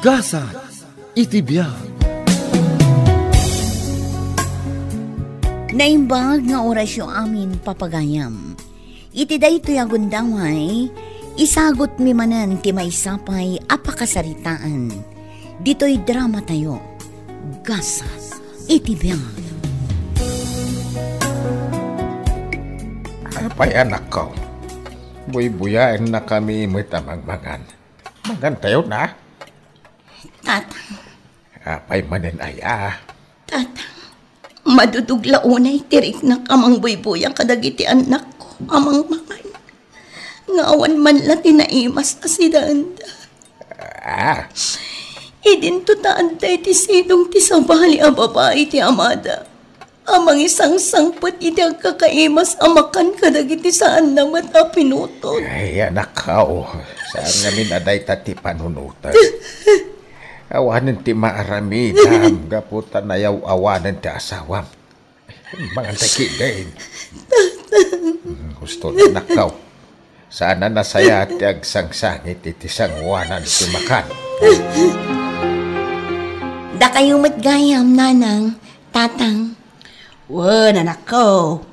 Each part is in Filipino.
Gasa itibiyag. Naimbag nga orasyo amin papagayam. Iti daytoy agundaway, isagot mi manan ti maysapay apakasaritaan. Dito'y drama tayo. Gasa itibiyag. Apay anak ko, buy-buyain na kami matamang-mangan. Mangan tayo na. Tatang. Apay manin aya. Tatang. Madudugla unay tirik na kamang buy-buya kadagiti anak ko, amang mangan. Ngawan man la tinaimas na si Danda. Idin to taantay ti sidong ti sabali a babae ti amada. Amang isang sangpot iti agkakaimas amakan kadagiti saan naman a pinutol. Ay anak ko, saan ngamin aday tati panunutan. Awanan ti maaramidam, gaputan ayaw awanan ti asawam. Mga takigain. Gusto na nakaw. Sana nasaya ti agsangsangit iti sangwanan ti makan. Da kayo matgayam, nanang, tatang. Anak ko.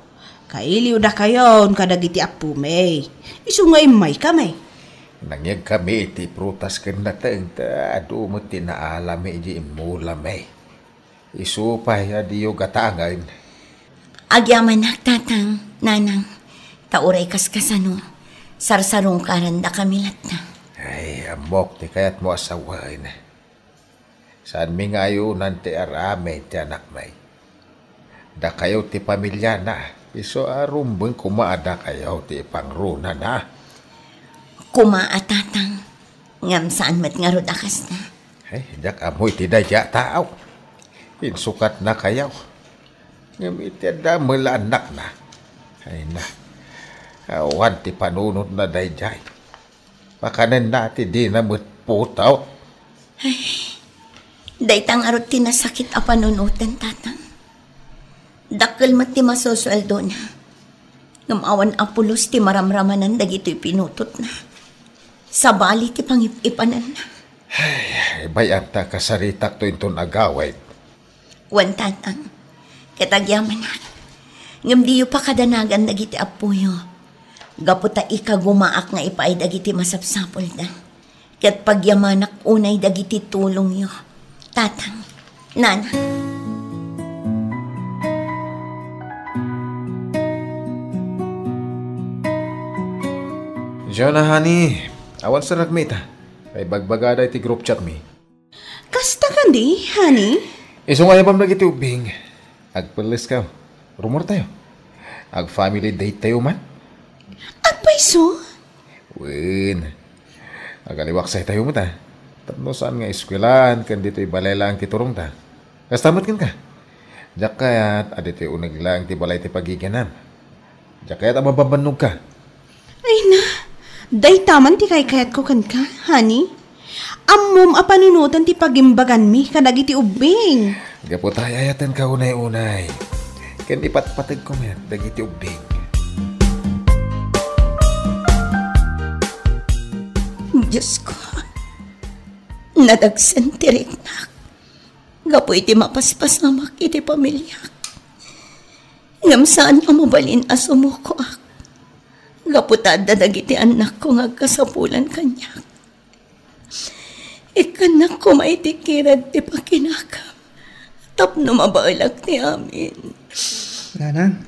Kailiw da kayon kadagiti apumay. Isungay may kami. Nangyag kami iti prutas ken nateng adu mo tinaalami iti imulamay. Isupay adiyo gatangan. Agyaman na, tatang, nanang. Tauray kaskasano. Sarsarong karanda kamilat na. Ay, amok ti kayat mo asawain. Saan mi ngayon ti arame ti anak may. Da kayo ti pamilya na. Iso arumbeng kumaada kayo ti pangruna na. Tatang. Ngam saan mat nga akas na. Ay, jak amoy ti daya tao. Insukat na kayo. Ngam iti damel anak na. Ay na. Awan ti panunod na dayjay. Pakanan nati di na putaw. Ay, daytang arot tinasakit a panunutan, tatang. Dakkel mat ti masosweldo na. Ngam awan apulos ti maramramanan dagito'y pinutot na. Sabali ti pangip-ipanan na. Ay, bayan ta kasaritak to inton agaway. Wan, tatang. Katagyaman na. Ngam diyo pa kadanagan dagiti apuyo. Gaputa ikagumaak nga ipaay dagiti masapsapol na. Kat pagyamanak unay dagiti tulong yo. Tatang, nana. Diyan na, honey. Awan sa nagmita. Ay bagbagada iti group chat mi. Kasta kandi, honey? Isungay bam lagi iti ubing. Agpalis ka. Rumor tayo. Ag family date tayo man. Agpaiso? Win. Agaliwaksay tayo mo ta. Tapno saan nga iskwelan kan dito ibalay lang kiturong ta. Kastamat kin ka. Diyak kayat adito unag lang ti balay ti pagiganam. Diyak kayat amababanog ka. Ay na. Day taman ti kayat ko kan ka, honey. Ammom a panunutan ti pagimbagan mi kadagiti ubing. Gapo tayo ayatan ka unay-unay. Ken ipatpatag ko men dagiti ubing. Diyos ko. Nadagsan ti riknak. Gapo iti mapaspasamak iti pamilya. Ngam saan ka mabalin asumuko ak. Gaputad na dagiti anak ko ngagkasapulan kanya. Ikanak ko maitikirad ti pakinakam. Tapno mabailag ti amin. Nanang,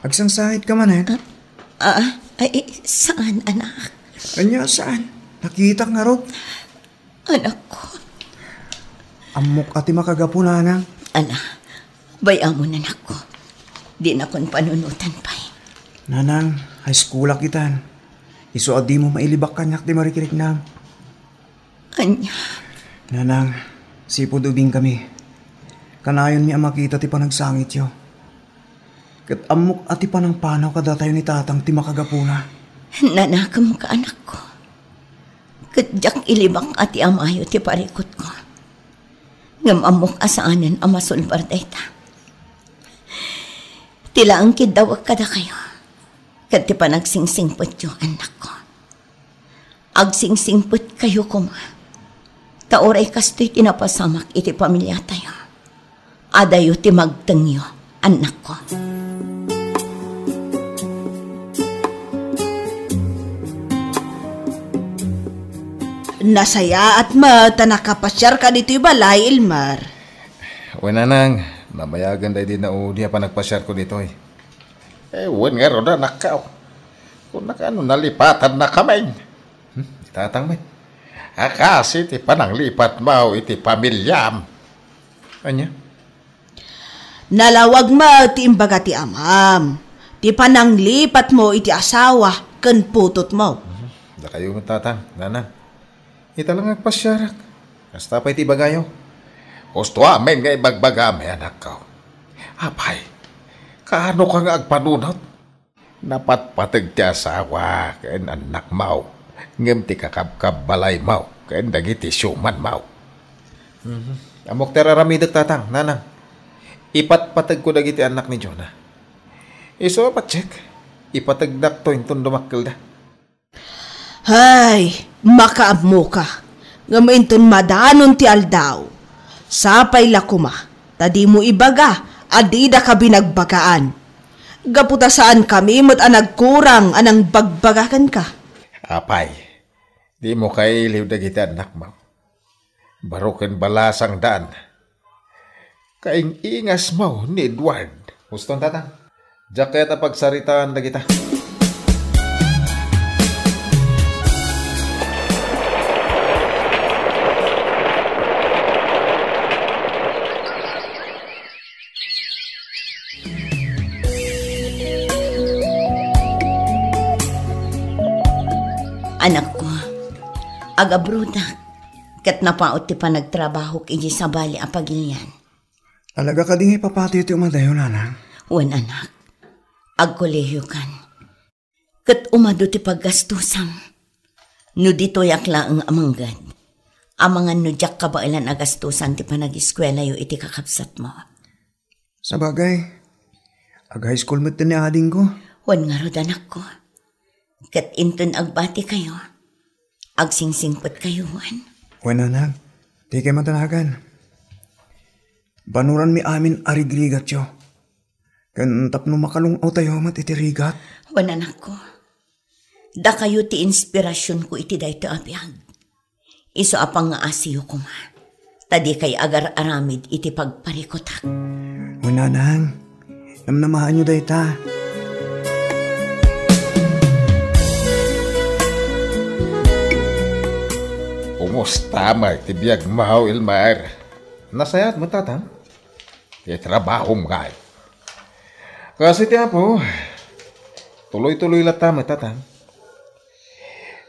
agsangsahit ka man Ay, saan anak? Anya, saan? Nakita nga ro. Anak ko. Amok ati makagapo, nanang. Bayaan mo na anak ko. Di na kon panunutan pa'y. Nanang, high school akitan. Iso di mo mailibak kanyak di marikirik na. Anya. Nanang, sipod ubing kami. Kanayon niya makita ti panagsangit yo. Kat amok ati panang panaw kada tayo ni tatang ti makagapuna. Nanakam ka anak ko. Kat jak ilibak ati amayo ti parikot ko. Ngam amok asaanan amasulbar dayta. Tila ang kidawag kada kayo. Kat ti panagsingsingpot yo anak ko. Agsingsingpot kayo kuma. Taoray kasto'y tinapasamak iti pamilya tayo. Adayo ti magtengyo, anak ko. Nasaya at mata nakapasyar ka dito'y balay, Elmar. Wala nang, namayagan dahi din na di pa nagpasyar ko dito eh. Wan nga ron na nakaw. Kung nakano nalipatan na kamay. Tatang man. Kasi iti panang lipat mo iti pamilyam. Anya? Nalawag mo ti imbaga ti amam. Ti pananglipat mo iti asawa ken putot mo. Da kayo tatang, nanang. Ita lang agpasyarak. Kasta pa iti bagayo. Gusto amin nga ibagbagami anak ko. Apay, kaano ka nga agpanunot? Napatpatag ti asawa ken anak mo. Ngem ti kakabkab balay mo ken dagiti syuman mo. Amok teraramidak tatang, nanang. Ipatpatag ko dagiti anak ni Jonah. Iso patsek. Ipatagdak to inton dumakkel da. Hay, makaabmo ka. Ngamainton madanon ti aldaw. Sapay lakuma, tadi mo ibaga, adida ka binagbagaan. Gaputa saan kami mo't nagkurang anang bagbagakan ka. Apay, di mo kailiw dagiti anak mo. Baruken balasang daan. Kaing ingas mo ni Edward. Guston tatang. Diyak kaya pagsaritaan na kita. Anak ko, agabruda, kat napaot ti pa nagtrabaho kiji sa bali apagilyan. Alaga ka din ipapati iti umadayo, nanang. Wan anak, agkolehiyo kan. Kat umado ti paggastusam. No dito yakla ang amanggad. Amangan no jak kabailan agastusan ti panag-eskwela yo iti kakapsat mo. Sa bagay, ag-high school mo't ni ading ko. Wan nga rod anak ko. Kat inton agbati kayo, agsingsingpot kayo, Juan. Wala na, di kayo matanagan. Banuran mi amin arigrigat yo. Kan tapno makalungaw tayo matitirigat. Juan anak ko, da kayo ti inspirasyon ko iti dayto abiyag. Iso apang nga asiyo ko ma. Tadi kay agar aramid iti pagparikotak. Wala nang, namnamahan nyo dayta. Kumusta magtibiyag mo, Elmar? Nasayat mo, tatang? Kaya trabaho mo ka. Kasi tiya po, tuloy-tuloy lata mo, tatang.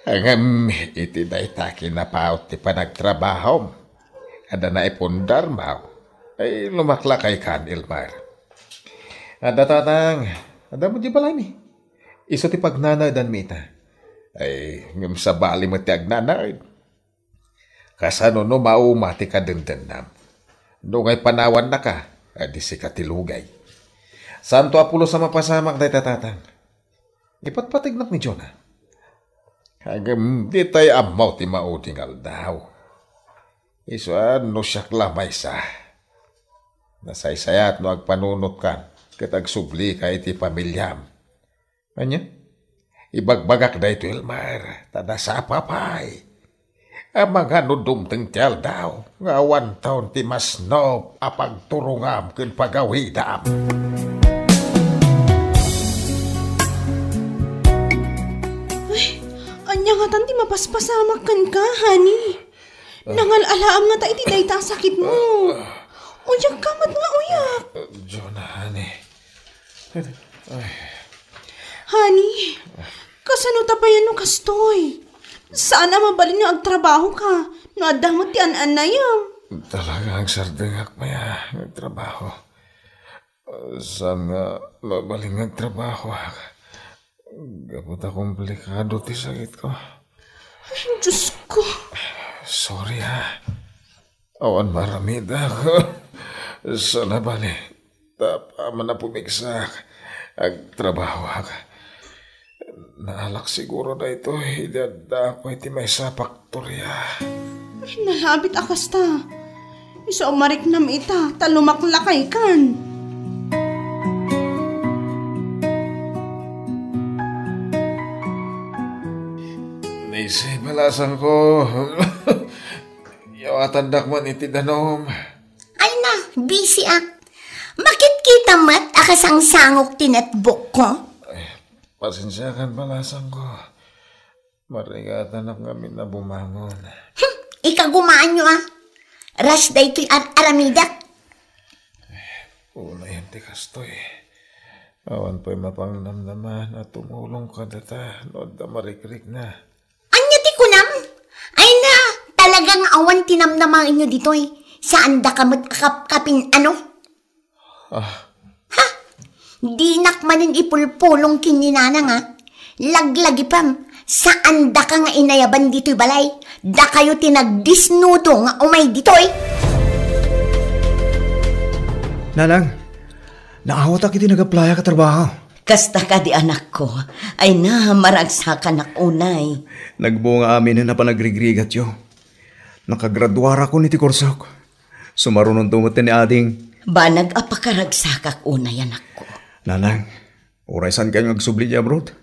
Ang iti day taki na paot ti panagtrabaho. Ada na ipundar mo. Ay lumakla kay kan, Elmar. Ada tatang, ada mo di balay mi. Iso ti pagnanay dan mita. Ay ngam sa bali mo ti agnanay. Kasano no maumati ka dindenam. No ngay panawan na ka, adi si katilugay. Santo Apulo sa mapasamak day tatatang. Ipatpatignak ni Jonah. Hagam di tayo amaw ti maudingal daw. Isuan no siyak lamay sa. Nasaysayat no agpanunot kan, katag subli ka iti pamilyam. Anya? Ibagbagak day to Elmar, tada sa papay. Ang mga nudum tengtial daw, nga 1 taon ti masnop apag turungam kun pagawidam. Ay, anya nga tanti mapaspasamak kan ka, honey. Nangalalaam nga ta iti dayta sakit mo. Uyak ka mat nga uyak. Jonah, honey. Honey, kasano tapayan no kastoy? Sana mabalin nga agtrabaho ka. No adamot ti an-anayam. Talagang sardengak maya nagtrabaho. Saan nga mabaling nagtrabaho? Gabot komplikado ti sakit ko. Ay, Diyos ko. Sorry ha. Awan maramid ako. Sana bali. Tapaman na pumiksak. Agtrabaho ako. Naalak siguro na ito. Hidada ako iti may sa faktorya. Nalabit akas ta. Iso marik nam ita, talumaklakay kan. Naisay balasan ko. Yawatan dakman iti danom. Ay na, busy ak. Makit kita mat akasang sangok tinatbok ko. Pasensyakan balasan ko. Marigatan ako kami na bumangon. Ikagumaan nyo Ras da ito'y aramidak. Una yan ti kastoy. Awan po'y mapangnamnaman at tumulong ka data. Nood na marikrik na. Anya ti kunam? Ay na, talagang awan tinamnamang inyo dito'y. Saan da kamot akap-kapin ano? Ha? Di nakmanin ipulpulong kininanang Laglagi pam. Saan da ka nga inayaban dito'y balay? Da kayo tinagdisnudo nga umay dito'y. Nanang, naawat ako iti nag-applya ka trabaho. Kasta ka di anak ko. Ay na, maragsa ka na unay. Nagbunga amin na panagrigrigat yo. Nakagraduara ko ni ti Korsok. Sumarunong tumot ni ading. Ba nag-apakaragsa unay anak ko. Nanang, oray saan kayo nagsubli di abroad?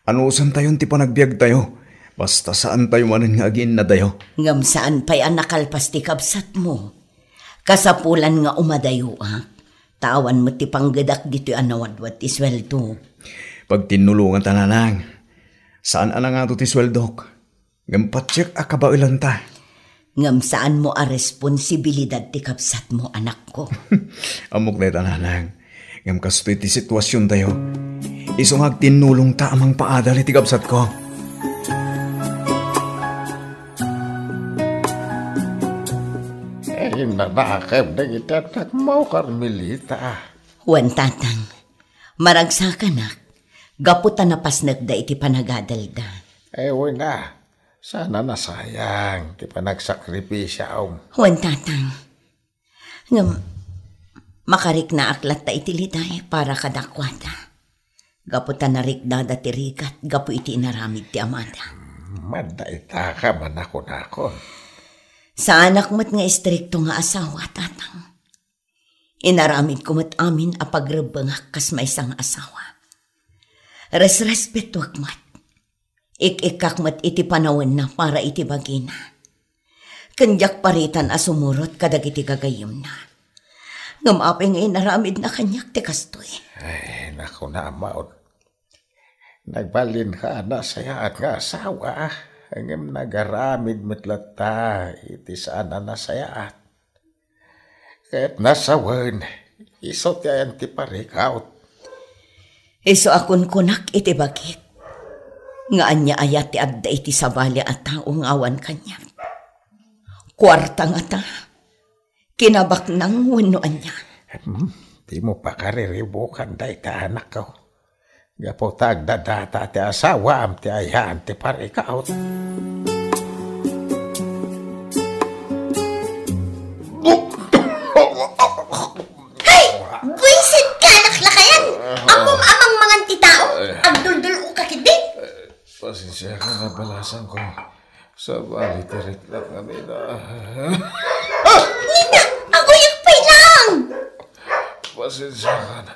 Ano saan tayo ti panagbiag tayo? Basta saan tayo manan nga agin na tayo? Ngam saan pa'y anakalpas ti kabsat mo? Kasapulan nga umadayo Tawan mo ti panggadak dito anawadwad ti sweldo. Pag tinulungan ta nanang, saan ana nga to ti sweldok? Ngam patsik akabailan ta. Ngam saan mo responsibilidad ti kabsat mo anak ko? Amok na nanang. Ngam kastoy ti sitwasyon tayo. Isungag tinulong ta amang paadal iti kabsat ko. Nanakam na itatak mo, Carmelita. Wan tatang, maragsa ka nak. Gaputa na pasnag da iti panagadalda. Ewan na. Sana nasayang. Di pa nagsakripisya Wan tatang, ngam makarik na aklat ta iti liday para kadakwata. Gaputa na rikdada ti rikat, gapu iti inaramid ti amada. Madaita ka man ako na ako. Sa anak mo't nga istrikto nga asawa, tatang. Inaramid ko mo't amin apagrabang kas may isang asawa. Respetuak mat. Ik-ikak mat iti panawin na para iti bagina. Kanyak paritan asumurot kadag iti gagayim na. Ngamapay nga inaramid na kanyak ti kastoy. Ay, naku na, maon. Nagbalin ka na saya at nga asawa. Hanggang nagaramid matlata, iti saan na nasayaat. Kahit nasawan, isot yan ti parikaut. Iso akon kunak iti bagit. Nga anya ayat ti adda iti sabali at taong awan kanya. Kwarta nga ta, kinabak nang wano anya. Di mo pa kariribukan day ta anak ko. Gapotag dadata ti asawa am ti ayan ti parikaut. Hay! Buisit ka naklakayan! Among mga titao, agdul-dul o kakidi. Pasensya ka na balasan ko. Sa bali tirik lang kami na. Nina! Agoy pay lang! Pasensya ka na.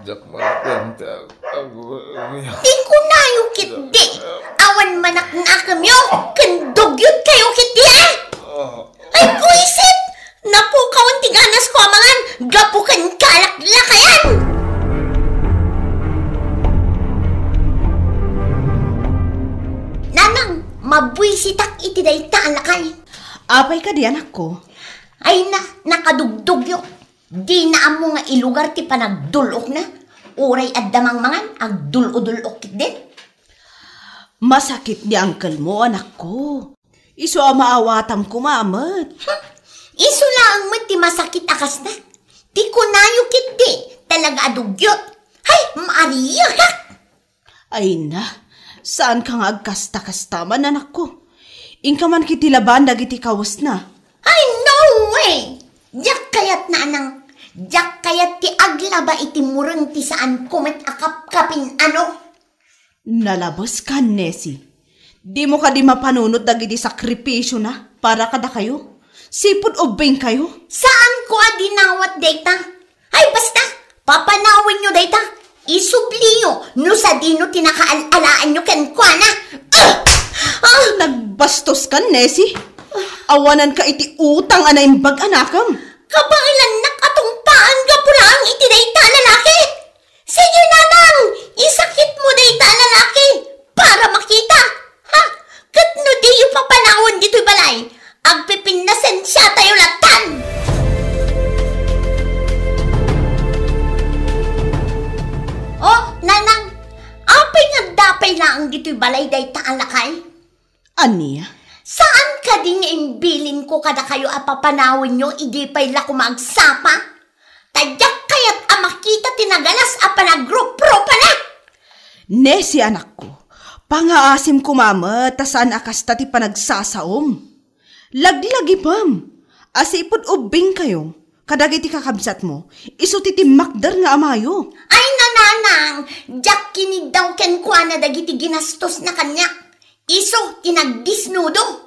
Diyak malapyan ti Di ko na yung kiti. Awan manak na kamyo. Kandugyot kayo kiti Ay buisit! Napukawan ti ganas ko amangan. Gapukan kalaklakayan! Nanang, mabuisitak iti dayta alakay. Apay ka di anak ko. Ay na, nakadugdugyok. Di na amo nga ilugar ti panagdulok na. Uray at damang mangan, agdul-udulok kit din. Masakit di angkel mo, anak ko. Iso maawatam kumamat. Iso lang mo ti masakit akas na. Ti kunayo kit di, talaga adugyot. Hay, maariya ka. Ay na, saan ka nga agkasta-kastaman, anak ko? Inka man kitilaban dagiti kawas na. Ay, no way! Diyak kayat na anang, diyak kayat ti aglaba iti murang ti saan kumet akap-kapin ano? Nalabas ka, Nessie. Di mo ka di mapanunod dagiti sakripisyo na para kada kayo. Sipod ubing kayo. Saan ko adinawat data? Ay basta, papanawin nyo data. Isubliyo, no sa dino tinakaalaan nyo ken kwa na. Nagbastos ka, Nessie. Awanan ka iti utang anaimbag anakam. Kabailan nakatong paan ka pula ang iti data lalaki. Sige nanang, isakit mo data lalaki para makita. Ha? Kat no di yung papanawon dito'y balay. Agpipinnasen siya tayo latan. Oh, nanang, apay nga dapay lang dito'y balay data alakay. Aniya? Saan ka din imbilin ko kada kayo apapanawin nyo, idi pa'y lako magsapa? Tadyak kaya't amakita tinagalas apanagrup-rup na! Nessie anak ko, pangaasim ko mama, tasaan akas tati panagsasaom. Laglagi pam, asipod ubing kayo, kadagiti kakabsat mo, iso titi makdar nga amayo. Ay nananang, jak kinig daw ken kwa na dagiti ginastos na kanya. Iso, tinagdisnudo.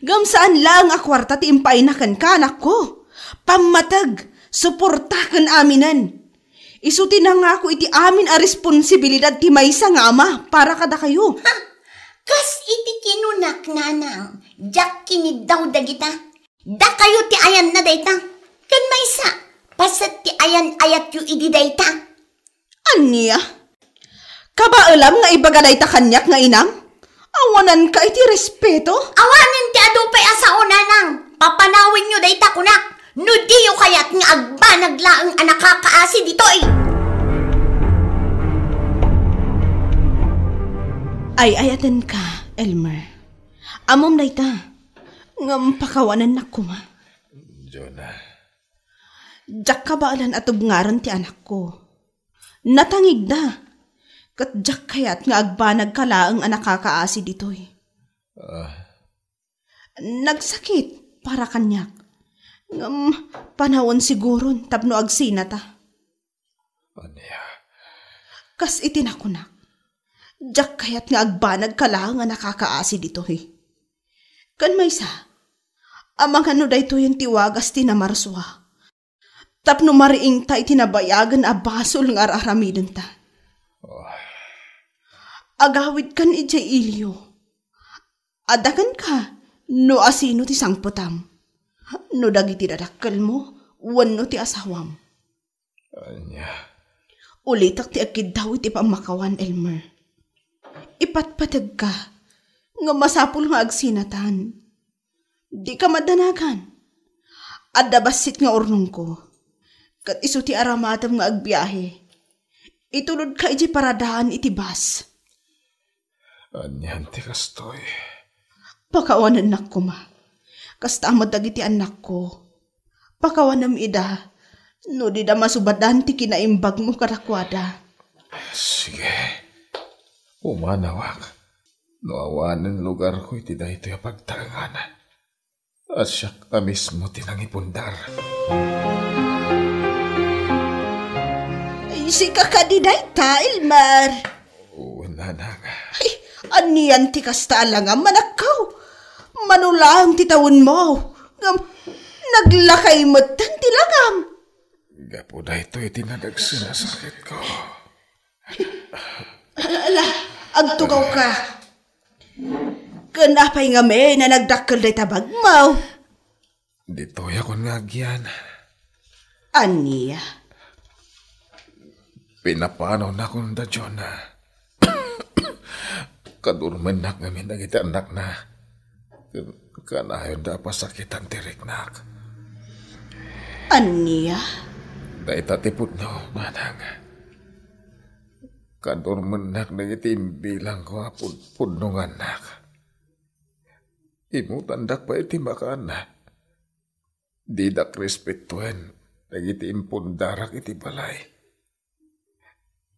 Gamsaan lang a kwarta ti impay na kan anak ko. Pamatag, suportakan aminan. Iso tinangako iti amin a responsibilidad ti maysa nga ama para kada kayo. Ha? Kas iti kinunak nanang, jak kinig daw dagita. Da kayo ti ayan na dayta. Kan maysa, pasat ti ayan ayat yu idi dayta. Aniya? Kabaalam nga ibagaday ta kanyak nga inang? Awanan ka iti respeto? Awanin ti adupay asao nanang. Papanawin nyo dayta kunak. No diyo kayat nga agbanag laang anak kakaasi dito eh. Ay ayatan ka, Elmer. Amom dayta. Ngam pakawanan na kuma. Jonah. Jak kabaalan at ubngaran ti anak ko. Natangig da. Kat jak kayat nga agbanag ka laang anak kakaasi ditoy. Nagsakit para kanyak. Panahon siguron tapno agsinata. Anya? Kas itinakunak. Jak kayat nga agbanag ka laang anak kakaasi ditoy. Kan maysa, amang ano da ito yung tiwagas tinamarswa. Tapno mariing ta itinabayagan a basol nga aramidon ta. Agawid kan ijay ilyo. Adakan ka, no asino ti sangputam. No dagiti dadakkel mo, wano ti asawam. Anya? Ulitak ti akid daw iti pamakawan, Elmer. Ipatpatag ka, nga masapul nga agsinatan. Di ka madanagan. Adabasit nga ornong ko. Kat iso ti aramatam nga agbiyahe. Itulod ka iti paradahan iti bus. Anyan ti kastoy. Pakawanan nak ko ma. Kasta amad dagiti anak ko. Pakawanam ida. No di da masubadan ti kinaimbag mo karakwada. Sige. Umanawak. No awanan lugar ko iti da ito yung pagtarangan. At siya ka mismo tinangipundar. Ay, si kakadiday ta, Elmer. Oo, nanang. Ay, aniyan ti kasta alangam manakaw. Manulang ti tawon mo. Naglakay mo tan ti langam. Gapo da ito itinadagsinasakit ko. Ala, agtugaw ka. Kanapay nga me na nagdakkel day tabag mo. Dito yakon nga agyan. Aniya? Pinapanaw na kong da Jonah. Kadurman na kami nagiti anak na. Kanayon da pasakitan tiriknak. Aniya? Dahil tatipod no, manang. Kadurman na nagiti bilang ko pudnong anak. Imutandak pa iti makana. Di dak respetuan. Nagiti impundarak iti balay.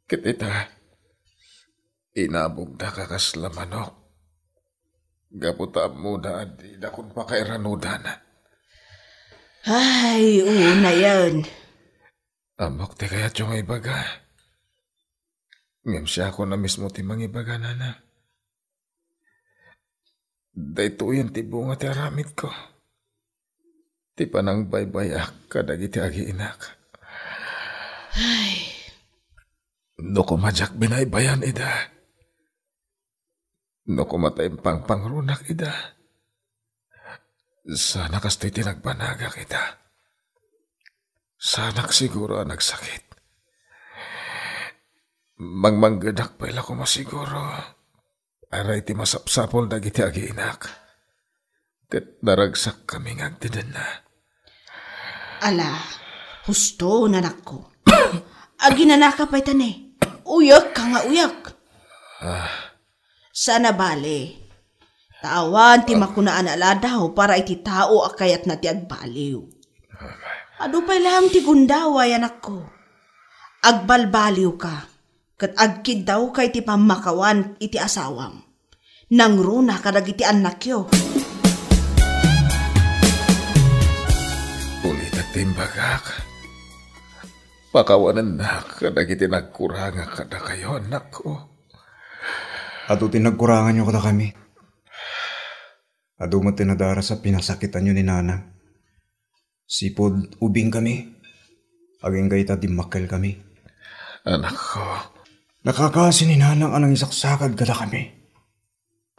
Kitita, inabog na kakaslamanok. Gaputa mo na di na kung pakairanudan. Ay, una yan. Amok ti kaya tiyong ibaga. Ngam siya ako na mismo ti mang ibaga, nana. Dayto yan ti bunga ti aramid ko. Ti panang baybayak kadagiti agiinak. No kumadyak binaybayan ida. No kumatay pangpangrunak ida. Sana kasto'y tinagbanaga kita. Sanak siguro ang nagsakit. Mangmanggadak pa ila ko masiguro. Aray ti masapsapol dagiti agiinak. Ket naragsak kami ngagtidan na. Ala, husto nanak ko. Aginanaka pa'y tane. Uyak ka nga uyak. Sana bale. Tawan ti makunaan ala daw para iti tao akayat na ti agbaliw. Ado pa'y lang ti gundaway anak ko. Agbalbaliw ka. Kat agkid daw kay ti pamakawan iti asawam. Nangruna kadag iti anak yo. Ulit at timbagak. Pakawanan na kadag iti nagkuranga kada kayo anak ko. Ato tinagkurangan nyo kada kami. Ado mo tinadara sa pinasakitan nyo ni Nanang. Sipod ubing kami. Aging kayta dimakkel kami. Anak ko. Nakakasi ni Nanang anang isaksakad kada kami.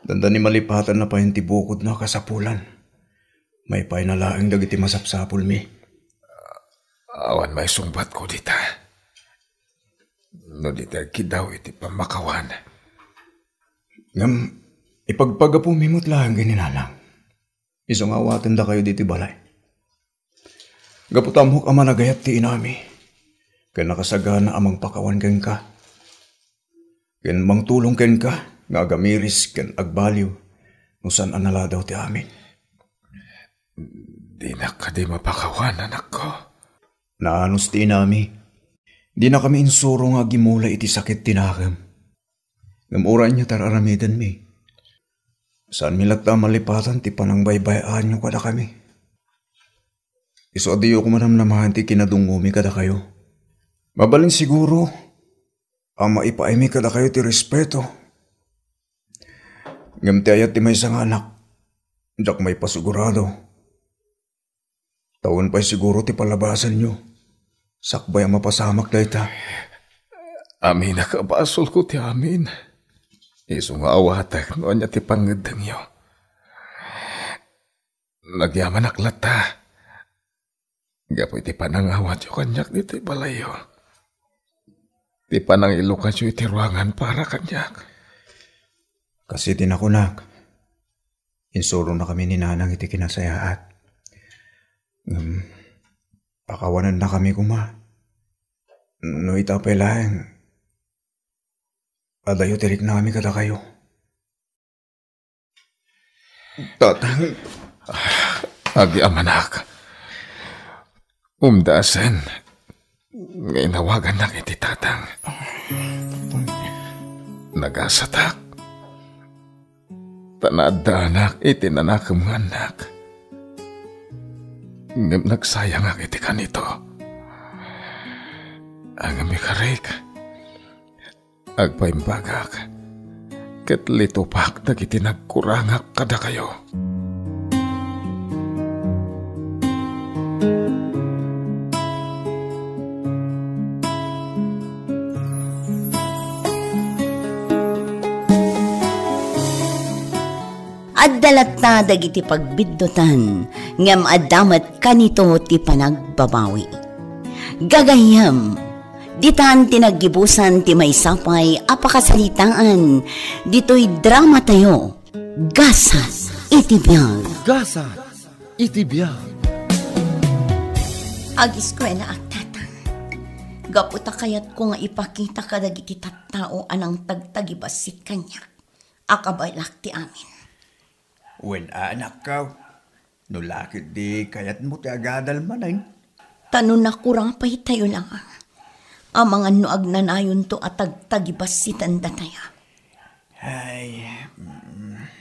Danda ni malipatan na pa yung tibukod na kasapulan. May painalaang dagiti masapsapul mi. Awan may sungbat ko dita. No dita kidaw iti pamakawan. Ngam, ipagpagapo mimot lang ni Nanang. Isang awatan da kayo diti balay. Gaputamok ama nagayat ti inami. Kaya nakasagana amang pakawan ken ka. Ken mang tulong ken ka. Nga agamiris ken agbaliw. Nusan anala daw ti amin. Di na ka di mapakawan anak ko. Naanos ti inami. Di na kami insuro nga gimula iti sakit tinakam. Ngamuran niya tararamidan mi. Saan mi lagta malipatan ti panang baybayaan niyo kada kami. Iso adiyo ko manamnamahan ti kinadungumi kada kayo. Mabalin siguro, ang maipaimi kada kayo ti respeto. Ngam ti ayat ti may isang anak, jak may pasigurado. Taon pa'y siguro ti palabasan nyo. Sakbay ang mapasamak na ita. Amin nakabasol ko ti amin. Iso nga awatag noon niya ti pangedang nyo. Nagyaman aklata. Gapoy ti panangawat yung kanyak dito balayo. Ti panang ilukan yung iti ruangan para kanyak. Kasi tinakunak. Insuro na kami ni Nanang iti kinasayaat. Pakawanan na kami kuma. No itapay lang. Adayo tirik na kami kada kayo. Tatang. Agi amanak. Umdasan. Ngayon nawagan na iti tatang. Nagasatak. Tanada anak iti nanakam nga anak. Ngam nagsayang ang iti kanito. Ang amikarik. Agpaimbagak. Ket litupak dagiti nagkurangak kada kayo. Addalat dagiti pagbiddotan, ngem addamat kanito ti panagbabawi. Gagayam, ditan tinaggibusan ti maysapay apakasalitaan, dito'y drama tayo, Gasa iti biyag. Gasa iti biyag. Agiskwela agtatang, gaputa kayat ko nga ipakita kadagiti tattao anang tagtagibasit kanya, akabalak ti amin. Wen anak ka. Nulakit di kayat mo ti agadal manay. Tanong na kurang pa'y tayo lang. Amang ano agnanayon to at tagtagibasitan da tayo. Ay.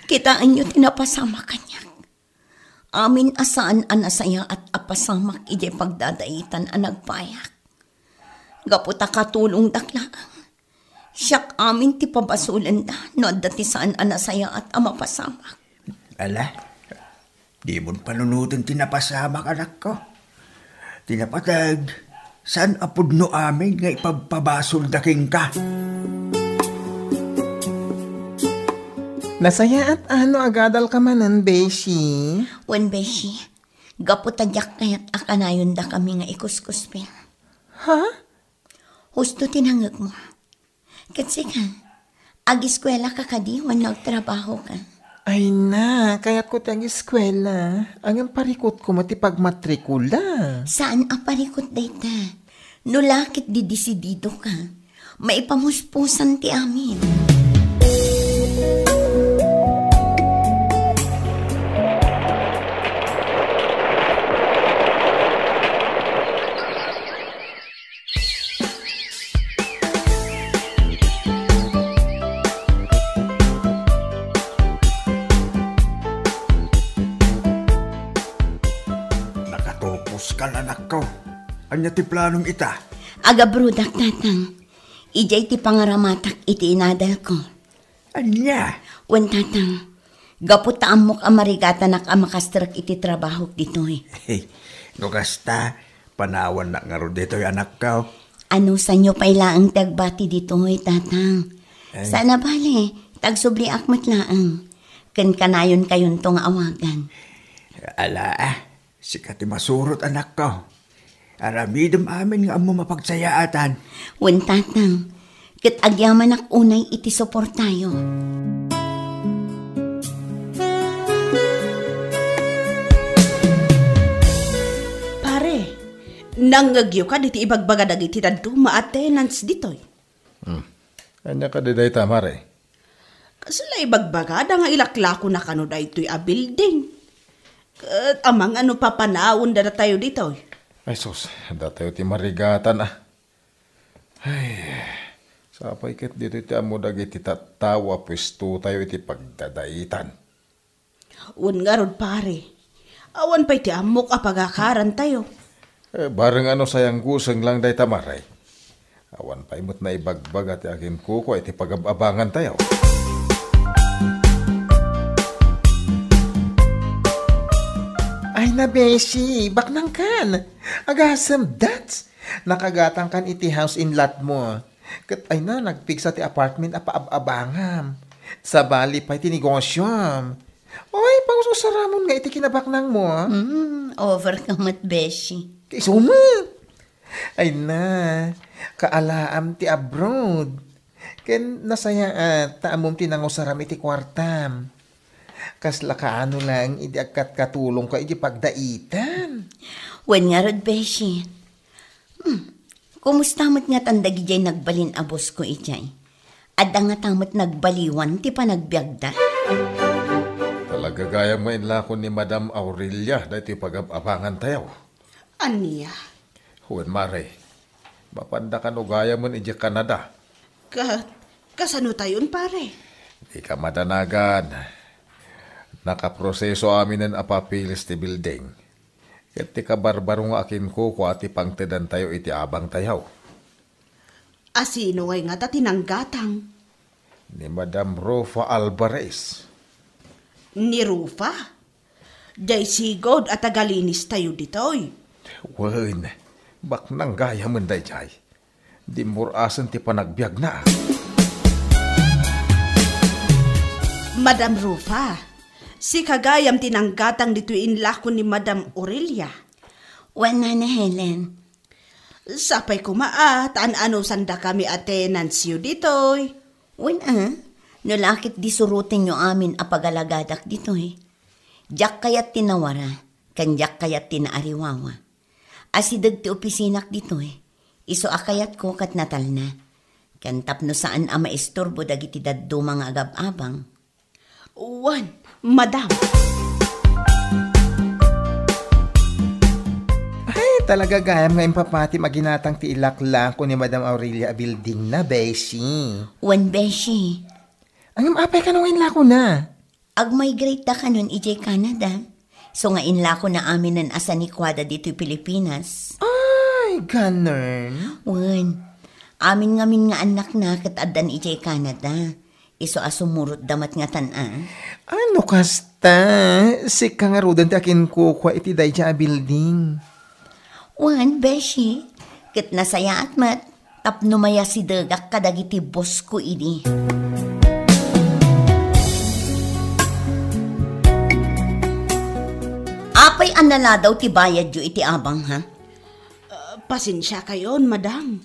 Kitaan nyo tinapasama kanya. Amin asaan anasaya at apasamak ije pagdadaitan ang nagpayak. Gaputa katulong daklaan. Siyak amin ti pabasulan da no dati saan anasaya at amapasamak. Ala, di mo panunutin tinapasamak anak ko. Tinapatag, saan apod no amin nga ipagpabasol daking ka? Nasaya at ano agadal ka manan, Beshi? Wen beshi, gaputadyak kayat akanayon da kami nga ikuskuspil. Ha? Husto tinangag mo. Kasi ka, ag-eskwela ka kadi, wan nagtrabaho ka. Ay na, kaya't ko tiyang eskwela. Ang parikot ko matipagmatrikula. Saan ang parikot dayta? Nulakit di desidido ka. Maipamuspusan ti amin. Nakatulpos ka anak ko. Anya ti planong ita? Aga brudak tatang. Ijay ti pangaramatak iti inadal ko. Anya? Wen tatang, gaputa amok amarigata nak amakastrak iti trabaho dito eh. Hey, nugasta, panawan na nga ro dito anak ko. Ano sa inyo pailaang tagbati dito eh, tatang? Sana bale, tagsubli akmat laang. Ken kanayon kayon tong awagan. Ala, sikat ti masurot anak ko. Aramidom amin nga amo mapagsayaatan. Wen tatang, ket agyaman ak unay iti suportayo. Pare, nangagyo ka diti ibagbaga dagiti dadto ma-attendance ditoy. Anya ka di day tamare. Kasla ibagbaga da nga ilaklako na kano da ito'y a building. Kat amang ano papanawon da na tayo ditoy. Ay sus, datayo ti marigatan ah. Ay, sapay ket dito iti amo dagiti tattawa pwesto tayo iti pagdadaitan. Un nga rod pare, awan pa iti amok a pagakaran tayo. Bareng ano sayang guseng lang day tamaray. Awan pa imot na ibagbag at akin kuko iti pagabangan tayo. Ay na, Beshi, baknang kan. Agasam dats. Nakagatang kan iti house in lot mo. Kat ay na, nagpigsa ti apartment apaabangam. Sa bali pa iti negosyam. Oy, pangsusaramon nga iti kinabaknang mo. Over kamat beshi. Kaisuma. Ay na, kaalaam ti abroad. Ken nasaya at taamom tinangusaram iti kwartam. Kasla kaano lang, idi agkat katulong ka, idi pagdaitan. Wen nga rod beshi. Kumusta mo't nga tandagi jay nagbalin abos ko ijay? Adda nga tamot nagbaliwan, ti pa nagbiagda. Talaga gaya mo inlakon ni Madam Aurelia dahil pag-abangan tayo. Aniya, Huwag mare, mapanda ka no gaya mo iji Canada. kasano tayon pare? Di ka madanagan. Nakaproseso amin ng apapilis ti building. Ket ti kabarbaro nga akin ko ati pangtedan tayo iti abang tayaw. Asino ngay nga ta tinanggatang? Ni Madam Rofa Alvarez. Ni Rufa? Day sigod at agalinis tayo ditoy. Wen, bak nang gaya man day jay. Di murasan ti panagbiag na. Madam Rufa, si kagayam tinanggatang dito inlako ni Madam Aurelia. Wen na Helen. Sapay kumaat, ano sanda kami attendance yu ditoy. Wen nulakit di surutin nyo amin apagalagadak dito eh. Diyak kayat tinawara, kan diyak kayat tinaariwawa. Asidag ti opisinak dito eh. Iso akayat ko kat natal na. Kan tapno saan ama istorbo dagiti daddo mga agab-abang. Wan, Madam. Ay, talaga gayam nga impapati maginatang ti ilaklang ko ni Madam Aurelia a building na, Beshi. Wen beshi, Ang apay ka nung inlako na. ag-migrate da ka nun ijay Canada. So nga inlako na amin ng asanikwada dito Pilipinas. Ay, ganun. Wen, amin nga anak na kat adan ijay Canada. Iso asumurot damat nga tanan. Ano kasta? Si kangarudan ti akin kukwa iti dayja a building. Wan, beshi. Kit nasaya at mat. Tapno maya si dagak kadagiti boss ko ini. Apay anala daw ti bayad yu iti abang ha? Pasensya kayon, madam.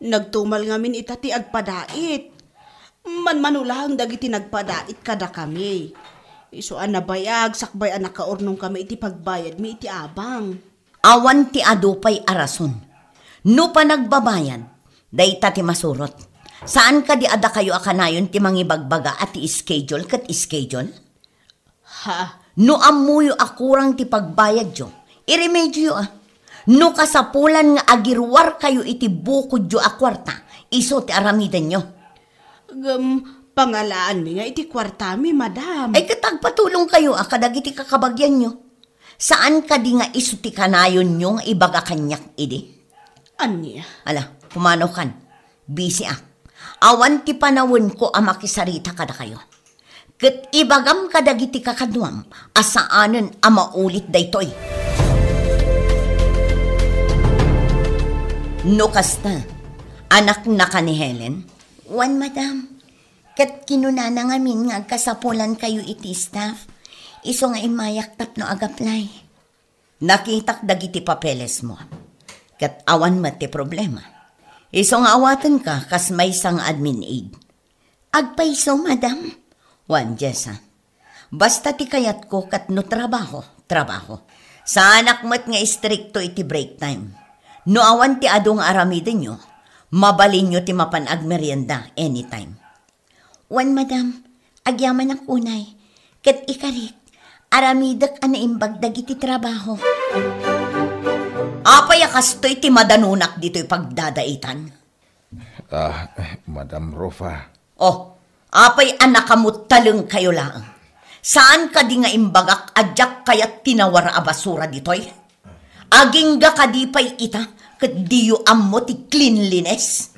Nagtumal ngamin ita ti agpadait. Manmanulang dagiti nagpadait kada kami. Isuan na bayag, sakbay anak kaurnong kami iti pagbayad mi iti abang. Awan ti adupay arason. No pa nagbabayan, dayta ti masurot. Saan ka di ada kayo akanayon ti mangibagbaga at ti schedule kat schedule? Ha? No amuyo akurang ti pagbayad yo, iremedyo No kasapulan nga agirwar kayo iti bukod yo akwarta, iso ti aramiden nyo. Pangalaan mi nga iti kwarta mi, madam. Ay katagpatulong kayo kadagiti kakabagyan nyo. Saan ka di nga iso ti kanayon nyo nga ibaga kanyak idi? Anya? Ala, pumano kan? Busy Awan ti panawon ko makisarita kada kayo. Ket ibagam kadagiti kakadwam, asaanen maulit daytoy. No kasta, anak na ka ni Helen? Wan, madam. Ket kinunana ngamin nga kasapulan kayo iti staff. Iso nga imayak tapno agaplay. Nakitak dagiti papeles mo. Ket awan mati problema. Iso nga awatan ka kas may sang admin aid. Agpaiso, madam. Wan, Jessa. Basta ti kayat ko kat no trabaho. Sa anak mo't nga istrikto iti break time. No awan ti adong aramiden nyo, mabalin nyo ti mapanag merienda anytime. Wan, madam, agyaman ang unay, ket ikarik, aramidak anaimbagdag iti trabaho. Apay akastoy ti madanunak dito'y pagdadaitan. Madam Rofa. Oh, apay anakamot taleng kayo lang. Saan ka di nga imbagak adyak kayat tinawara a basura dito'y? Aging ga kadipay ita, kat diyo ammo ti cleanliness.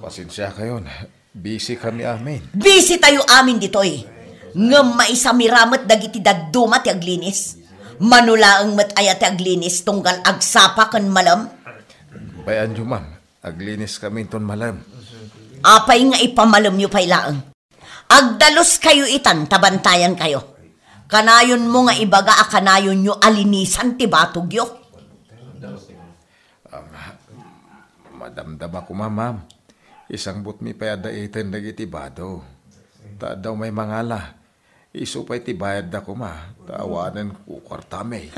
Pasensya kayo. Busy kami amin. Busy tayo amin ditoy. Nga maisamiramat dagiti daduma ti aglinis. Manulaang mat ayat ti aglinis tunggal agsapa kan malam. Bayan nyo, ma'am. Aglinis kami ton malam. Apay nga ipamalam nyo pay laang. Agdalos kayo itan, tabantayan kayo. Kanayon mo nga ibaga kanayon nyo alinisan ti batog yo. Madamdam ako, ma'am. Isang butmi pa yadaitin dagiti bado. Ta daw may mangala. Iso pa iti bayad ako, ma. Taawanan ko kwartame.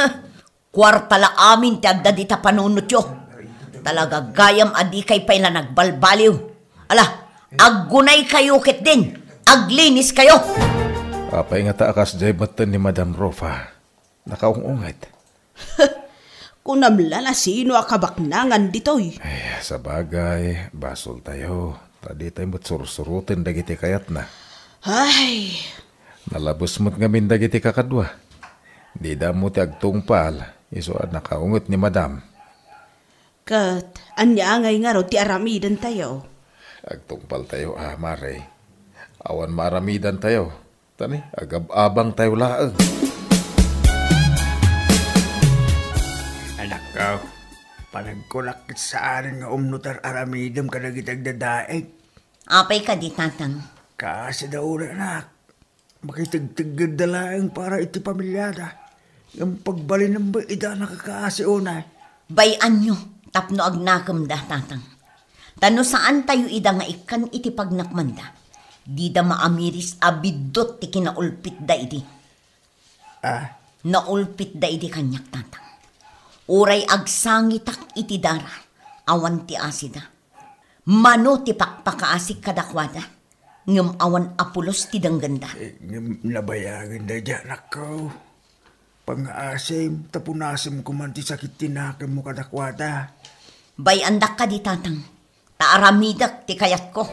Kwarta la amin ti agda di ta panunot yo. Talaga gayam adi kay payla nagbalbaliw. Ala, aggunay kayo ket din. Aglinis kayo. Apay nga taakas jay batan ni Madam Rofa. Nakaungungit. Kunamla na sino akabaknangan ditoy. Ay, sa bagay, basol tayo. Tadi tayo mo't sursurutin dagiti kayat na. Ay, Nalabos mo't ngamin dagiti kakadwa. Di da mo ti agtungpal. Iso nakaungot ni Madam. kat anya ngay nga ro ti aramidan tayo. Agtungpal tayo, mare. Awan maramidan tayo. Tani, agab-abang tayo laang. Anak ko, panagkulakit saan nga umnutar aramidam kadagitag dadaig. Apay ka di tatang. Kasi daw na anak, makitagtigid dalaang para iti pamilyada. Yung pagbalin ng ida nakakaasi unay. Bayan nyo, tapno agnakam da tatang. Tano saan tayo ida nga ikan iti pagnakmanda. Di da maamiris abidot ti kinaulpit da iti. Naulpit da iti kanyak tatang. Uray agsangitak iti dara, awan ti asida. Mano ti pakpakaasik kadakwada, ngem awan apulos ti dangganda. Nabayagin da dyan, anak ko. Pang-asim, tapunasim ko man ti sakit tinakim mo kadakwada. Bayandak ka di tatang, taaramidak ti kayat ko.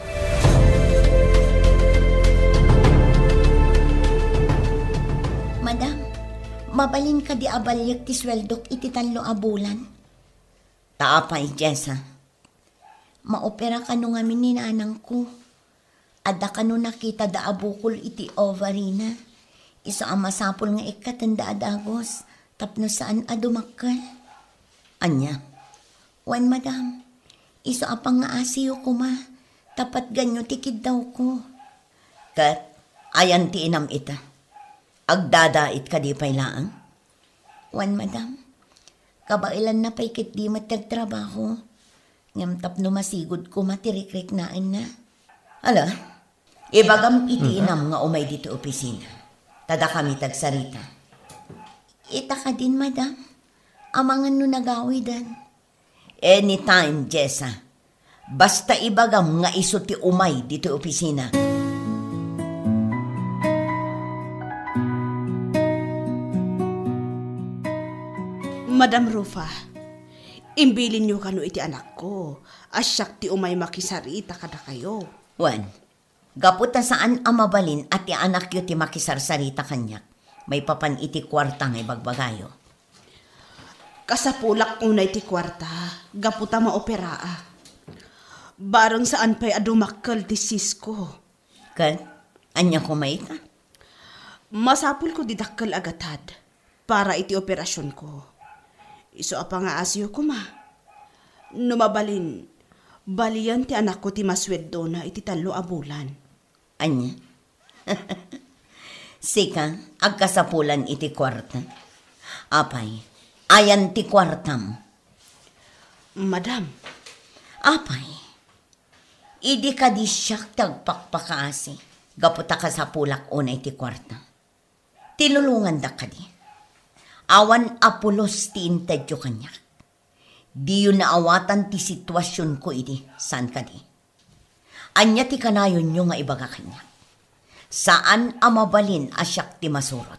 Madam, mabalin ka di abalyak ti sweldok iti 3 a bulan. Taapay, Jessa. maopera ka no nga mininanang ko. Ada ka no nakita da abukol iti ovary na. Iso ang masapol nga ikatanda adagos, tapno saan adumakal. Anya, wan madam, iso apang nga asiyo ko ma, tapat ganyo tikid daw ko. Kat, ayan ti inam ita. Agdadait ka di pay laang. Wan madam, kabailan na pay kit di matagtrabaho. Ngam tapno masigod ko matirikrik naan na. Ala, ibagam iti inam nga umay dito opisina. Tada kami tagsarita. Ita ka din, madam. Amangan no nagawidan. Anytime, Jessa. Basta ibagam nga iso ti umay dito opisina. Madam Rufa, imbilin niyo kano iti anak ko. Asyak ti umay makisarita kada kayo. Wan, gaputa saan amabalin at ti anak yu ti makisarsarita kanyak. May papan iti kwarta ngay bagbagayo. Kasapulak unay ti kwarta, gaputa maoperaa. Barang saan pa'y adumakkel ti sisko. Kat, anya kumaita? Masapul ko didakkel agatad para iti operasyon ko. Iso apa nga asyo ko ma. Numabalin, balian ti anak ko ti masweddo na iti 3 a bulan. Anya? Sika, agkasapulan iti kwarta. Apay, ayan ti kwartam. Madam, Apay, idi ka di siyak tagpakpakaasi. Gaputa ka sa pulak unay ti kwarta. Tilulungan da ka di. Awan apulos ti intedyo kanya. Di yun naawatan ti sitwasyon ko idi. San ka di? Anya ti kanayon nyo nga ibaga kanya. Saan amabalin asyak ti masurot?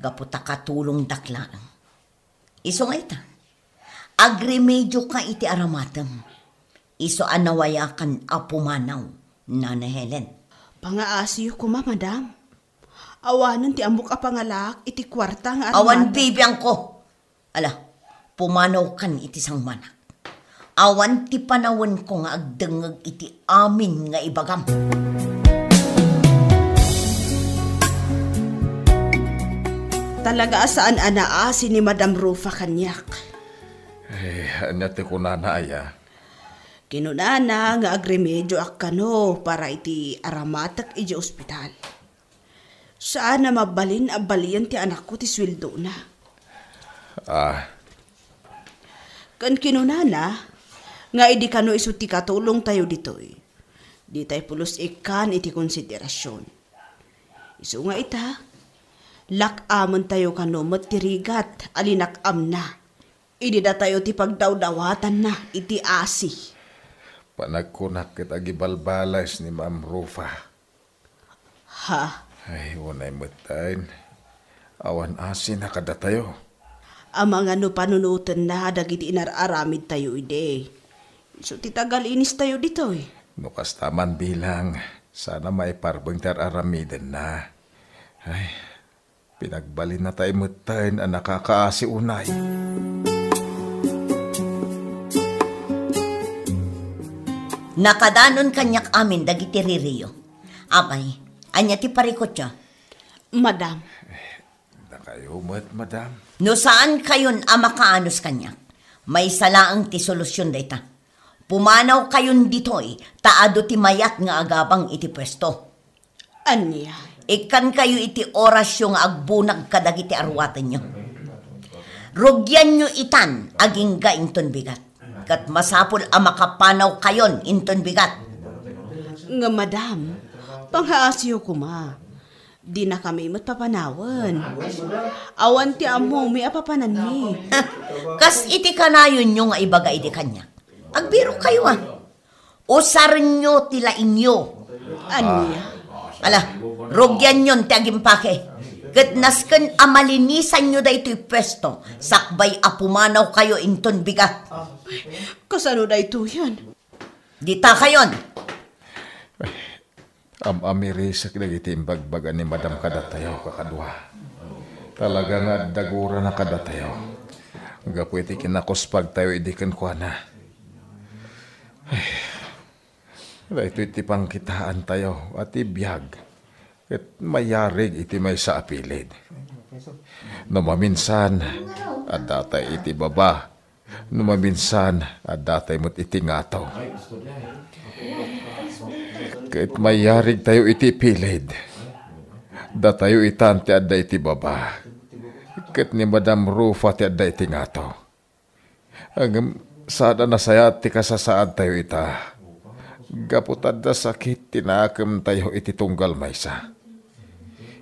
Gaputa katulong daklaan. Iso nga ita. Agremedyo ka iti aramatem. Iso anawayakan apumanaw, Nana Helen. pangaasiyo ko ma, madam. Awanan ti amok a pangalak iti kwarta nga Awan bibiyang ko. Ala, pumanaw kan iti sang manak. Awan ti panawon ko nga agdengeg iti amin nga ibagam. Talaga saan anaasi ni Madam Rufa kanyak. Anyate ko na aya. Kinunana nga agremedyo akkano para iti aramatak iti ospital. Saan na mabalin abalian ti anak ko ti sweldo na. Kan kinunana, nga idi kano iso ti katulong tayo ditoy. Di tayo pulos ikan iti konsiderasyon. Iso nga ita, lakamon tayo kano matirigat alinakam na. Idi da tayo ti pagdawdawatan na iti asi. Panagkunak kita gibalbalas ni Ma'am Rufa. Ha? Ay, unay matain. Awan asin na kada tayo. Amang ano panunutan na dagiti inararamid tayo ide. So titagal inis tayo dito eh. Nukas taman bilang. Sana may parbang tararamidan na. Ay, pinagbalin na tayo matain ang nakakaasi unay. Nakadanon kanyak amin dagiti ririyo. Apay, anya ti parikot siya. Madam, Na kayo madam. No saan kayon amakaanos kanyak? May salaang ti solusyon dayta. Pumanaw kayon ditoy, taado ti mayat nga agabang iti pwesto. anya? Ikan kayo iti orasyo nga agbunag kadagiti arwatan nyo. Rugyan nyo itan, aging gainton bigat. Kat masapul ang makapanaw kayon, inton bigat. Nga madam, panghaasyo ko ma. Di na kami matpapanawan. Awan ti amo may apapanan ni. Kas iti kanayon nyo nga ibaga iti kanya. Agbiro kayo Usar nyo tila inyo. Anya? Ala, rugyan nyon ti agimpake. Kat nasken amalinisan nyo da ito'y pwesto. Sakbay apumanaw kayo inton bigat. Kasano na ito yan? Dita kayon. Amirisak dagiti imbagbagan ni Madam kadatayo kakadwa. Talaga nga dagura na kadatayo. Gapu iti kinakuspag tayo idikan ko na. Ay, Ito iti pangkitaan tayo at ibiyag. At mayarig iti may sa apilid. Numaminsan at datay iti baba. Numaminsan at datay mo't iti ngataw. Kahit mayarig tayo iti pilid. Datayo itante at da iti baba. Kahit ni Madam Rufa ti at da iti ngataw. Ang sada na sayat ti kasasaad tayo ita. Gaputad da sakit tinakam tayo iti tunggal maysa.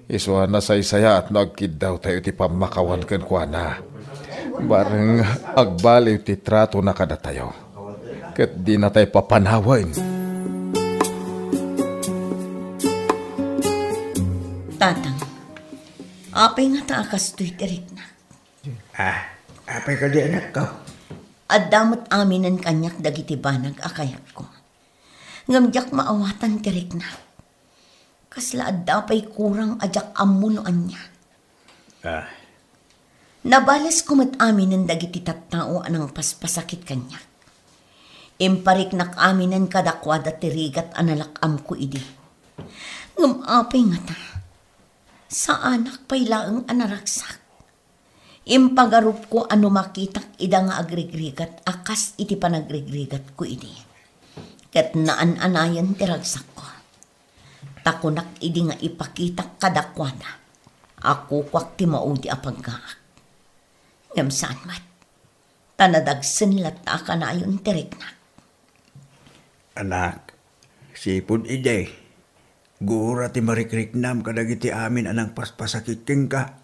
Iswa na saysaya at nagkid daw tayo iti pamakawan ken kuana. Bareng agbaliw ti trato na kada tayo. Ket di na tayo papanawain. Tatang, apay nga taakas to'y tirik na. Apay ka di anak ko. At damot aminan kanyak dagiti banag akayat ko. Ngamjak maawatan tirik na. Kasla at dapay kurang ajak amunoan niya. Nabalas ko mat aminan dagiti tattao anang paspasakit kanyak. Imparik nak aminan kadakwada tirigat analakam ko idi. Ngamapay nga ta. Sa anak pay laeng anaraksak. Impagarup ko ano makitak ida nga agrigrigat akas iti panagrigrigat ko idi. Ket naan-anayan tiragsak ko. Takunak idi nga ipakitak kadakwada. Ako kwak ti maudi apaggaak. Ngam saan mat. Tanadagsen lata ka na ayon tiriknak. Anak, sipod ide. Gura ti marikriknam kadagiti amin anang paspasakit king ka.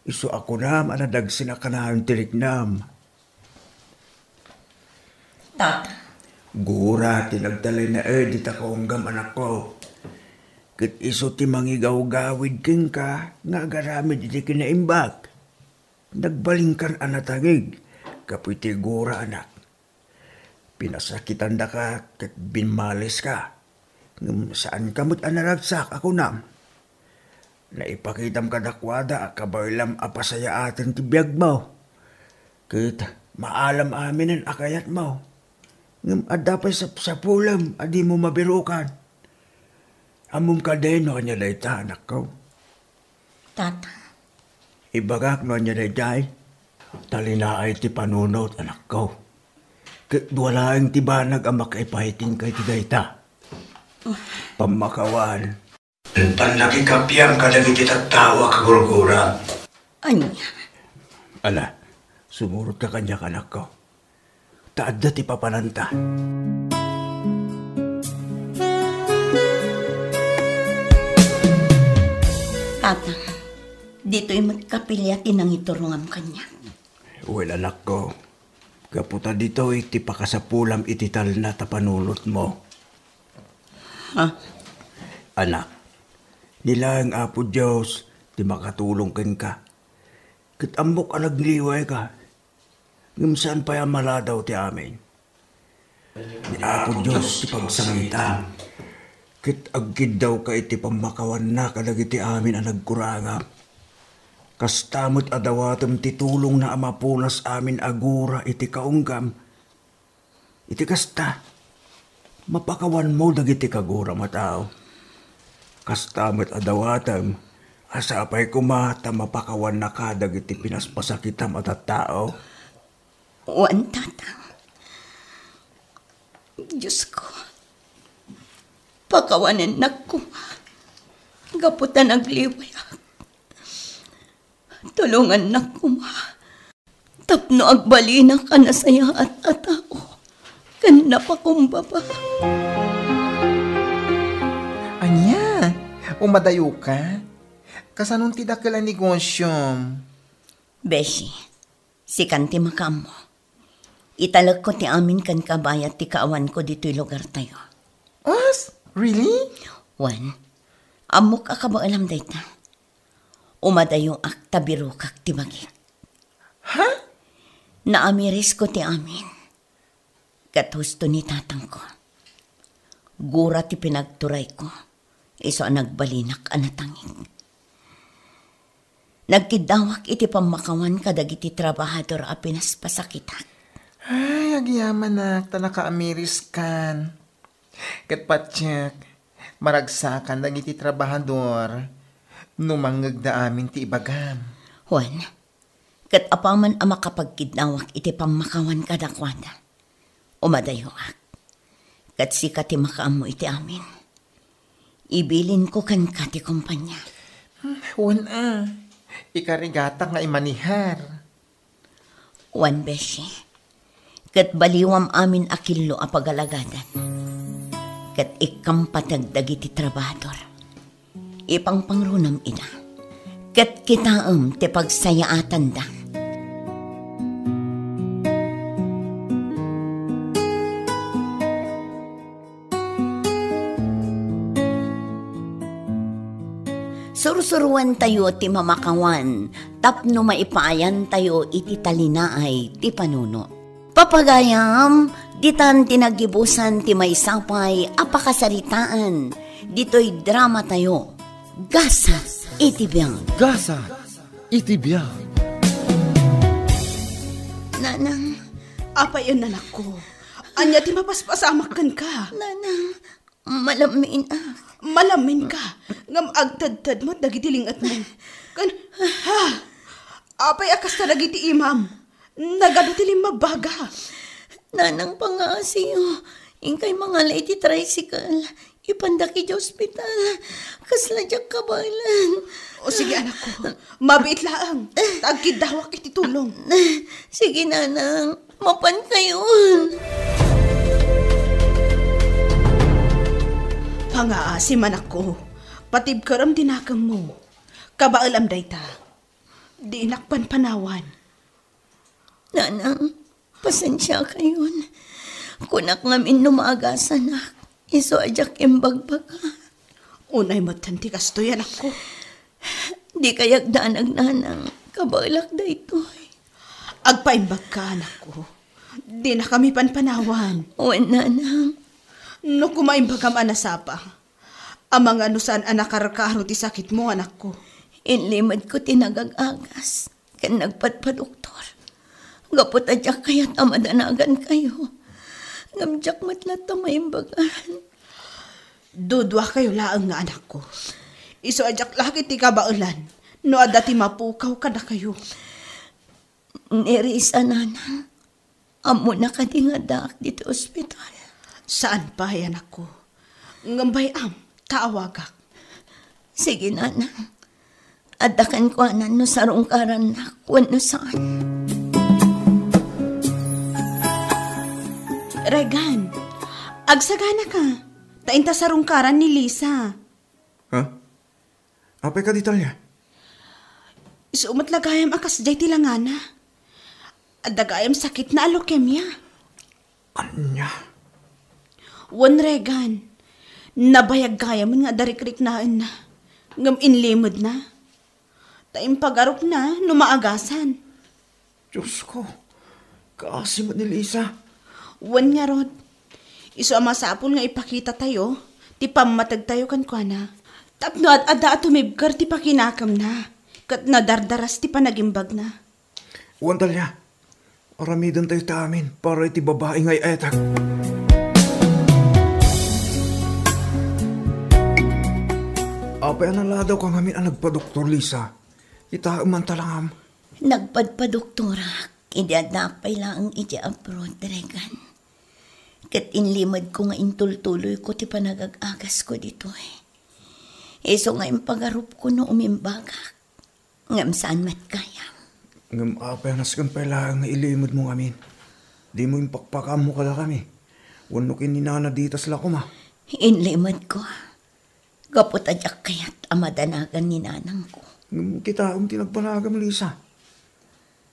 Isu ako nam anadagsin na kanayon tiriknam. Tata, Gura ti nagdalay na di takonggam anak ko. Kit isu ti mangigaw-gawid king ka nga agaramid iti kinaimbak. Nagbalingkan anatagig kapoy ti gura anak. Pinasakitan da ka ket binmalis ka. Saan kamot anaragsak ako nam? Naipakitam kadakwada akabaylam apasaya atin ti biyag mo. Kit maalam aminin akayat mo. Ngam adapay sa pulam adi mo mabirukan. Amom kadeno anya dayta anak ko. tata, Ibagak no anya daytay. Talinaay ti panunot anak ko. Kit walaing ti banag ang makaipahiting kay ti dayta. Pamakawan. Panlakikapyang kadagiti tattawa kagurgura. anya, Ala, sumurot ka kanya anak ko. Taadda ti papananta. tata, dito'y magkapilya tinang iturungam kanya. Well, anak ko. Kaputa dito iti pakasapulam itital na tapanulot mo. Ha? Anak, nila ang apo Diyos ti makatulong ken ka. Kit ambok anagliway ka. Ngam saan pa yung maladaw ti amin. Ni apo Diyos ti pagsangita. Kit agkid daw ka iti pamakawan na kadagiti amin ang nagkuranga. Kastamot adawatem ti tulong na amapunas amin agura iti kaunggam. Iti kasta, mapakawan mo dagiti kagura matao. Kastamot adawatem, asapay kumata mapakawan na ka dagiti pinaspasakitam at tao. Wan, tata. Diyos ko. Pakawanan na ko. Gaputan agliway. Tulungan na ko, ma. Tapno agbalina ka na saya at atao. Kan napakumbaba. Anya, umadayo ka? Kasanong ti dakila negosyom? Beshi, si kanti makam mo. Italag ko ti amin kan kabayat ti kaawan ko dito'y lugar tayo. As? Really? Wan, amok ka ba alam dayta? Umadayong akta biro kak ti bagit. Ha? Naamiris ko ti amin. Kat husto ni tatang ko. Gura ti pinagturay ko. Iso ang nagbalinak anatangin. Nagkidawak iti pamakawan kadagiti trabahador a pinaspasakitan. Ay, agyaman na, tanaka amiris kan. Kat patyak, maragsakan lang iti trabahador, numangag da amin ti ibagam. Juan, kat apaman ang makapagkidnawak iti pamakawan kadakwada. Umadayo ak. Kat sikat ti makaam mo iti amin. Ibilin ko kan kati kumpanya. Juan ikarigata nga imanihar. Juan Beshi, kat baliwam amin akillo apagalagadan. Kat ikampatagdag iti trabador. Ipang pangrunam ina. Kat kitaam ti pagsayaatan da. Sursuruan tayo ti mamakawan, tapno maipayan tayo iti talinaay ti panuno. Papagayam, ditan tinagibusan ti may sapay, apakasaritaan, dito'y drama tayo. Gasa, iti biyang. Gasa, itibiyag. Nanang, Apa yun, anak ko? Anya ti mapaspasamakan ka. nanang, malamin ah. Malamin ka. Ngam agtad-tad mo, dagitiling at mo. Apay akas na dagiti imam. Nagadutiling mabaga. Nanang pangasiyo, ingkay mga lady tricycle, ipandaki di ospital, kasladyak kabalan. O sige, anak ko. Mabait laang. Tagkidawak iti tulong. Sige nanang, mapan kayon. Pangaasim, anak ko. Patib karam dinakam mo. Kabaalam dayta. Di inakpan panawan. Nanang, pasensya kayon. Kunak ngamin numagasan ak, iso ajak imbagbaga. Unay mo tanti kastoy, anak ko. Di kayak danag nanang, kabalak da ito'y. Agpaimbag ka, anak ko. Di na kami panpanawan. O nanang, No kumaimbag ka manasapa. Ang mga nusan anak karakaro ti sakit mo, anak ko. inlimad ko tinagag-agas, kan nagpatpadoktor. Gapot adyak kaya't amadanagan kayo. Ngamjak matlat na maimbagan. Dudwa kayo laang nga, anak ko. Iso ajak lagi ti kabaulan. No adati mapukaw ka na kayo. Nirisa nanang, amo na kadingadak dito ospital. Saan pa, anak ko? Ngambay taawagak. Sige nanang, adakan ko anan no sarungkaran na kung no saan. Regan, agsagana ka. Tainta sarungkaran ni Lisa. Ha? Apay ka detalya? Isumatlagayam akas jay tilangana. Adagayam sakit na leukemia. Anya? Wan Regan, nabayag gayam nga darikrik naan na. Ngam inlimod na. Taim pagarok na, numaagasan. Diyos ko, kaasim ni Lisa. Wan nga rod, iso amasapol nga ipakita tayo, ti pamatag tayo kan kwa na. Tapno at ada at tumibkar ti pakinakam na. Kat nadardaras ti panagimbag na. Wandalya, aramidan tayo ta amin para iti babae ngay etak. Apay anala daw kang amin ang nagpa-doktor, Lisa. Ita man talangam. Nagpadpadoktora, idadapay lang iti abroad, Regan. Kat inlimad ko nga intultuloy ko ti panagag-agas ko dito eh. Iso nga impagarup ko no umimbagak. Ngam saan mat kaya. Ngam apay naskampay lang nga ilimod mo amin. Di mo impakpakam mo kada kami. Wano kininana ditas la ko ma. Inlimad ko. Gapot adyak kaya't amadanagan ni nanang ko. Ngam kita ang tinagpanagam, Lisa.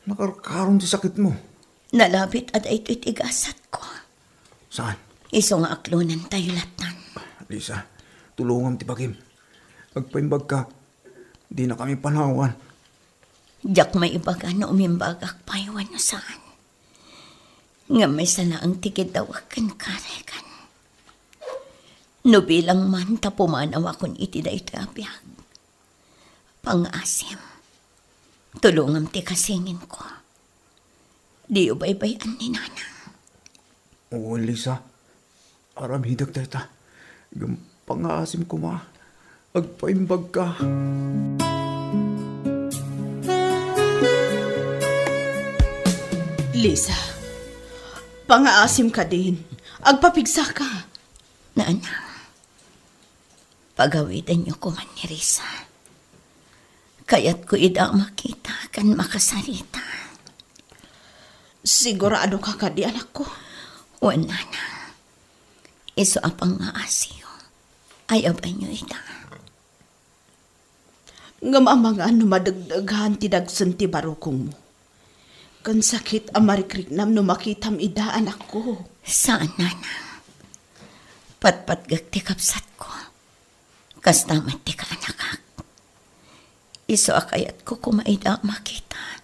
Nakarkaroon ti sakit mo. Nalapit at ito'y tigasat ko. Saan? Iso nga aklonan tayo latan. Lisa, tulungan ti Bagim. Agpaimbag ka. Di na kami panawan. Diyak may ibaga na umimbagak paywan na saan. Nga may sana ang tigidawakan karekan. No bilang man tapumanaw akong itiday-tapyag. Pang-asim. Tulungam ti kasingin ko. Di ubay-bayan ni nanang. Oo, Lisa. Aramidag teta. Pangaasim ko ma. Agpaimbag ka. Lisa, pangaasim ka din. Agpapigsa ka. Nanang, pagawidan niyo ko man ni Risa. Kaya't ko ida makita kan makasarita. Sigurado ka di anak ko. Wala na. Iso apang maasiyo. Ayaw ba niyo ida? Nga maamangan no madagdaghan ti dagsun ti barukong mo. Kan sakit ang marikriknam no makitam ida anak ko. Saan, nanang? Patpat gagti kapsat ko. Kastamat ti ka anakak. Iso akayat ko kumaida makita.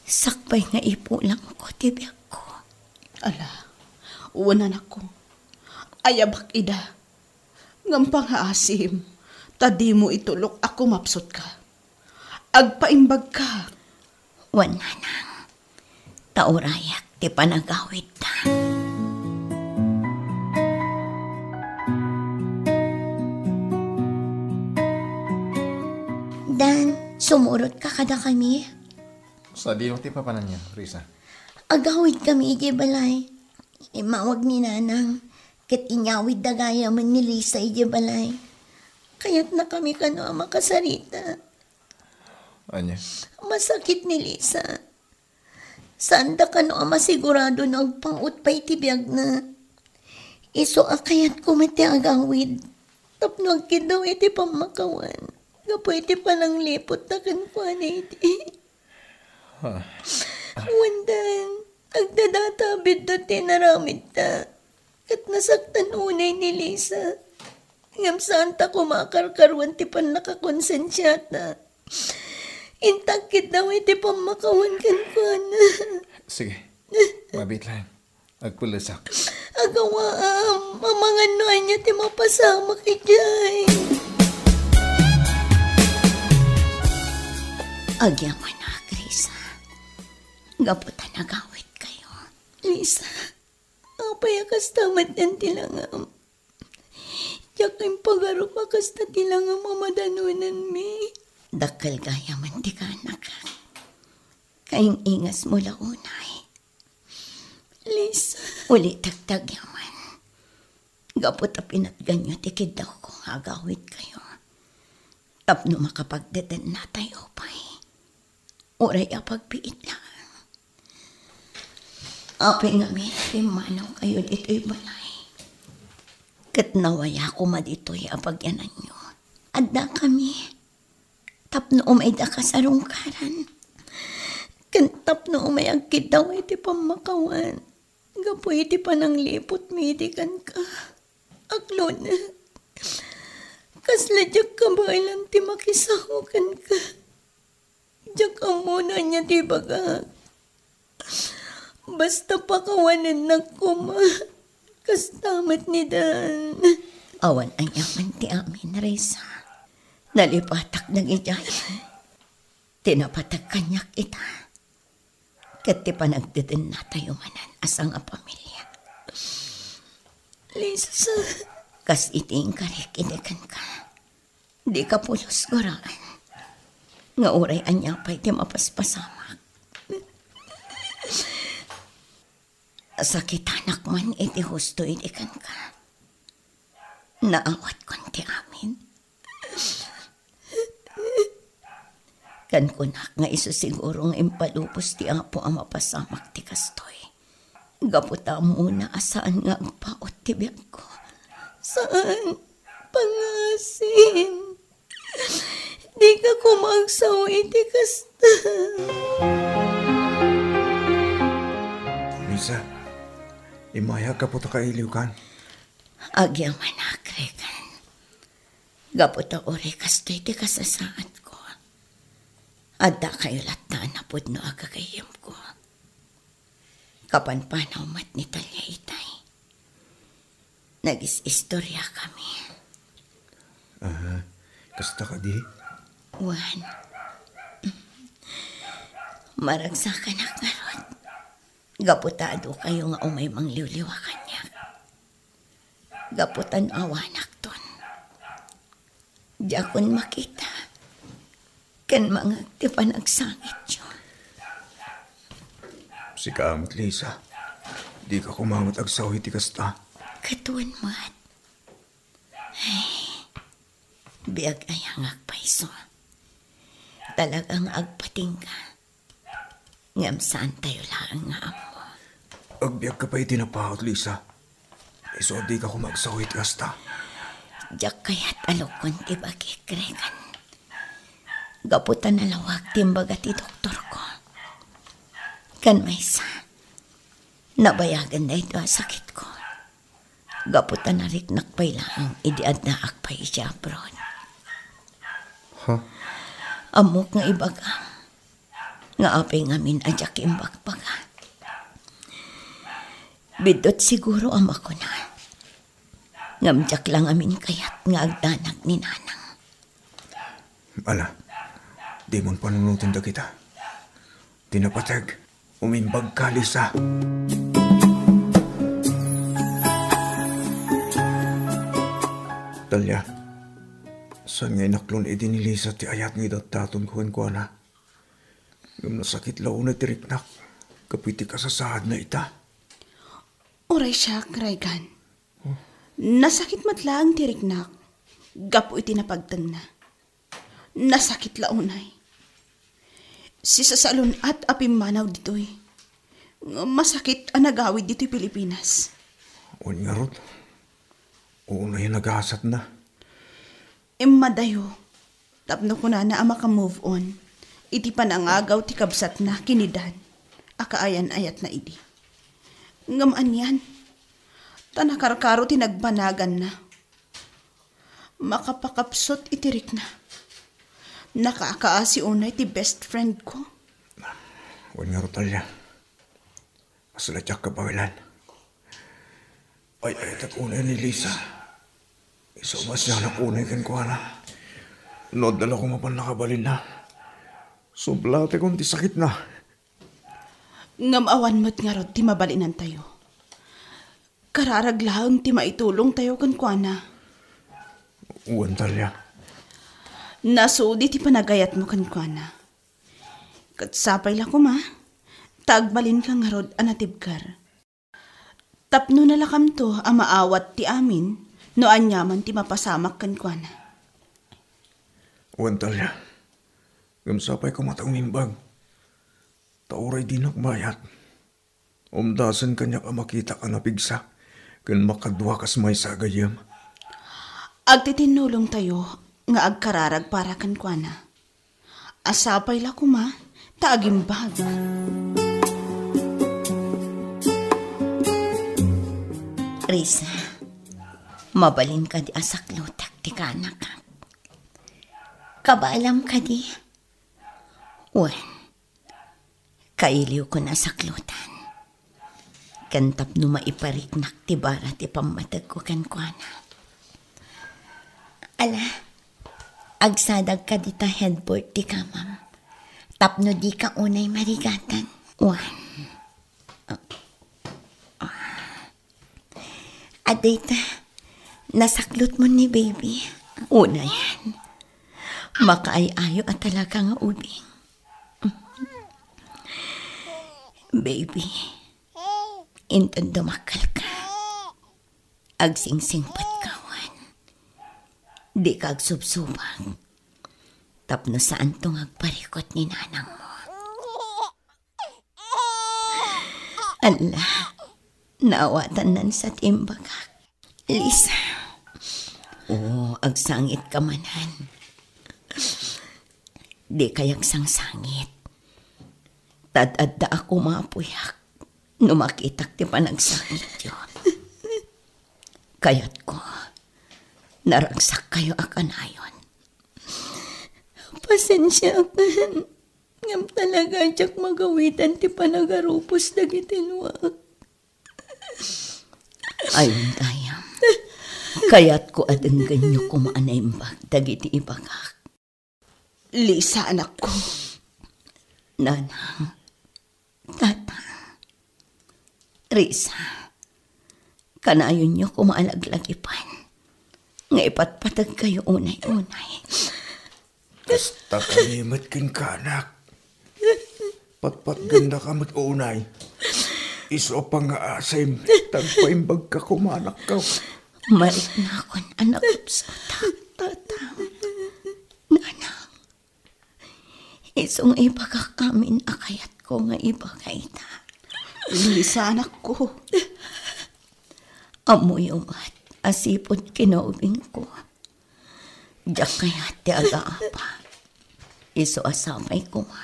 Sakbay nga ipulang ko tibiyag ko. Ala, uwanan ako. Ayabak ida. Ngam pangaasim, tadi mo itulok ako mapsot ka. Agpaimbag ka. Wan nanang. Taurayak ti panagawid ta. Dan, sumurot ka kada kami. Sa dinong ti papanan niya, Risa. Agawid kami, Igibalay. Imawag ni nanang. Kat inyawid dagaya man ni Lisa, Igibalay. Kaya't na kami kano ang makasarita. Anya? Masakit ni Lisa. Saan da kano ang masigurado na ang pangut pa itibiyag na. Iso akayat ko mati agawid. Tapno ang kidaw iti pamakawan. Gapo iti palang lipot na kankuan iti. Wandan, agdadatabid do tinaramid ta. Kat nasaktan unay ni Lisa. Ngam saan ta kumakarkarwan ti pan nakakonsensyata. Intagkit daw iti pamakawan kankuan. Sige, mabit lang. Agpulasak. Agawaam, mamangan noan niya ti mapasama kay Jay. Agyaman na, Risa. Gaputan nagawit kayo. Lisa, apay akas tamad yan tilangam. Tiyak kayong pagarok akas na tilangam mamadanunan mi. Dakal gaya man di ka anak. Kayong ingas mo launay. Lisa. Uli tagtag yaman. Gapot a pinatganyo tikid daw kung agawit kayo. Tapno makapagdeten na tayo pa'y. Uray a pagpiit lang. Apay nga mi, timanaw kayo dito'y balay. Kat nawaya ko madito'y apagyanan nyo. Adda kami. Tapno umay da ka sa rungkaran. Kan tapno umay agkid daw iti pamakawan. Gapo iti panang lipot midikan ka. Aklo na. Kasla diyak ka ba ilang ti makisahukan ka. Diyak ang muna niya ti baga. Basta pakawanan na kuma. Kastamat ni Dan. Awan ang yaman ti amin, Risa. Nalipatak ng ijay. Tinapatag kanyak ita. Kati panagdidin na tayo manan asang a pamilya. Lisa, kas iting karik inikan ka. Di ka pulos guraan. Nga uray anya pa'y ti mapaspasamak. Sakit anak man iti husto inikan ka. Naawat konti amin. Kan kunak nga iso siguro nga impalupos ti apo ang mapasamak ti kastoy. Gaputa muna asaan nga ang paot ti biyag ko. Saan? Pangasim. Di ka kumagsaw iti kasta. Lisa, imaya ka po ta kailiw kan. Agyaman na, Krekan. Gaputa ori kastoy ti kasasaat ko. Adda kayo latan na pud no agagayam ko. Kapanpanaw mat ni Talya itay. Nagis-istorya kami. Kasta ka di? Juan. Maragsakan na karot. Gaputado kayo nga umay mangliwliwa kanya. Gaputan awanak ton. Jakon makita. Kan mga ti panagsangit yun. Si kamot, Lisa. Di ka kumangot agsaw iti kasta. Katuan mat. Ay, biag ayang agpaiso. Talagang agpating ka. Ngam saan tayo lang nga amo. Agbiag ka pa itinapahot, Lisa. Iso di ka kumagsaw iti kasta. Diyak kaya't alokon ti bagikrekan. Gaputan na lawag timbaga ti doktor ko. Kan may sa. Nabayagan na ito ang sakit ko. Gaputan na rik nakpay lang idiad na akpay siya abroad. Huh? Amok nga ibaga. Nga apay ngamin adyak imbagbaga. Bidot siguro ama ko na. Ngamjak lang amin kayat nga agdanag ni nanang. Ala, di mon panunutin da kita. Tinapatag, umimbag ka, Lisa. Talya, saan nga inaklon edi ni Lisa ti ayat nga idataton ko ko na. Ngam nasakit lao na tiriknak, kapiti kasasahad na ita. Oray siya, Raygan. Nasakit matlaang tiriknak. Gapo iti napagtan na. Nasakit launay. Si sasalon at apimanaw dito'y. Masakit ang nagawid dito'y Pilipinas. O nga rod, una yung nag-asat na. Madayo, tapno ko na ang maka-move on. Iti panangagaw ti kabsat na kinidan. Akaayan ayat na idi. Ngaman yan. Tanakarkaro tinagbanagan na. Makapakapsot itirik na. Nakakaasi unay ti best friend ko. O nga rod, Talya. Masaladyak ka bawilan. Ay, takunay ni Lisa. Isumas niya na kunay kan ko na. Nodala ko mapan nakabalin na. Sublate kong ti sakit na. Ngamawan mo't nga rod ti mabalinan tayo. Kararaglaang ti maitulong tayo kan kwa na. Uwan, Talya. Nasudi ti panagayat mo kan kwa na. Katsapay la ko ma. Tagbalin ka nga rod anatibkar. Tapno na lakam to ang maawat ti amin no anyaman ti mapasamak kan kwa na. Uwan, Talya. Gamsapay ko matang mimbag. Tauray di nakbayat. Umdasan kanyak ang makita ka na pigsa. Kan makadwa kas may sagayam. Agtitinulong tayo nga agkararag para kan kwa na. Asapay la ko ma. Taagimbag. Risa, mabalin ka di asaklutak ti kanak ka. Kabalam ka di. Wan, kailiw ko na saklutan. Kantap no maipariknak ti bara ti pamatag ko kan kwa na. Ala, agsadag ka di ta headboard ti kamam. Tapno di ka unay marigatan. Wan. Adita, nasaklot mo ni baby. Una yan. Makaayayo at talaga nga ubing. Baby, inton dumakal ka. Agsingsing patkawan. Di ka agsubsubang. Tapno saan tong agparikot ni nanang mo. Allah, naawatan nan sa timbagak. Lisa, agsangit ka manan. Di kayag sangsangit. Tadadda ako mapuyak. Numakitak ti panagsangit yun. Kayat ko, naragsak kayo akanayon. Pasensya akan. Ngam talaga jak magawitan ti panagarupos dagiti luwag. Ayun tayam. Kayat ko adang ganyo kumaanaimbag dagiti ibagak. Lisa, anak ko. Nanang, tata, Risa, Kanayon nyo kumalaglagipan. Nga ipatpatag kayo unay-unay. Basta kalimat kin ka, anak. Patpat ganda ka mag-unay. Iso pa nga asay, tagpaimbag ka kumanak ka. Marik na akon, anak sa tatang. Nanang, isong ibagak amin akayat ko nga ibagay ta. Lisa, anak ko. Amoy umat, asipod kinaubing ko. Diyak kaya ti aga-apa. Iso asamay ko ma.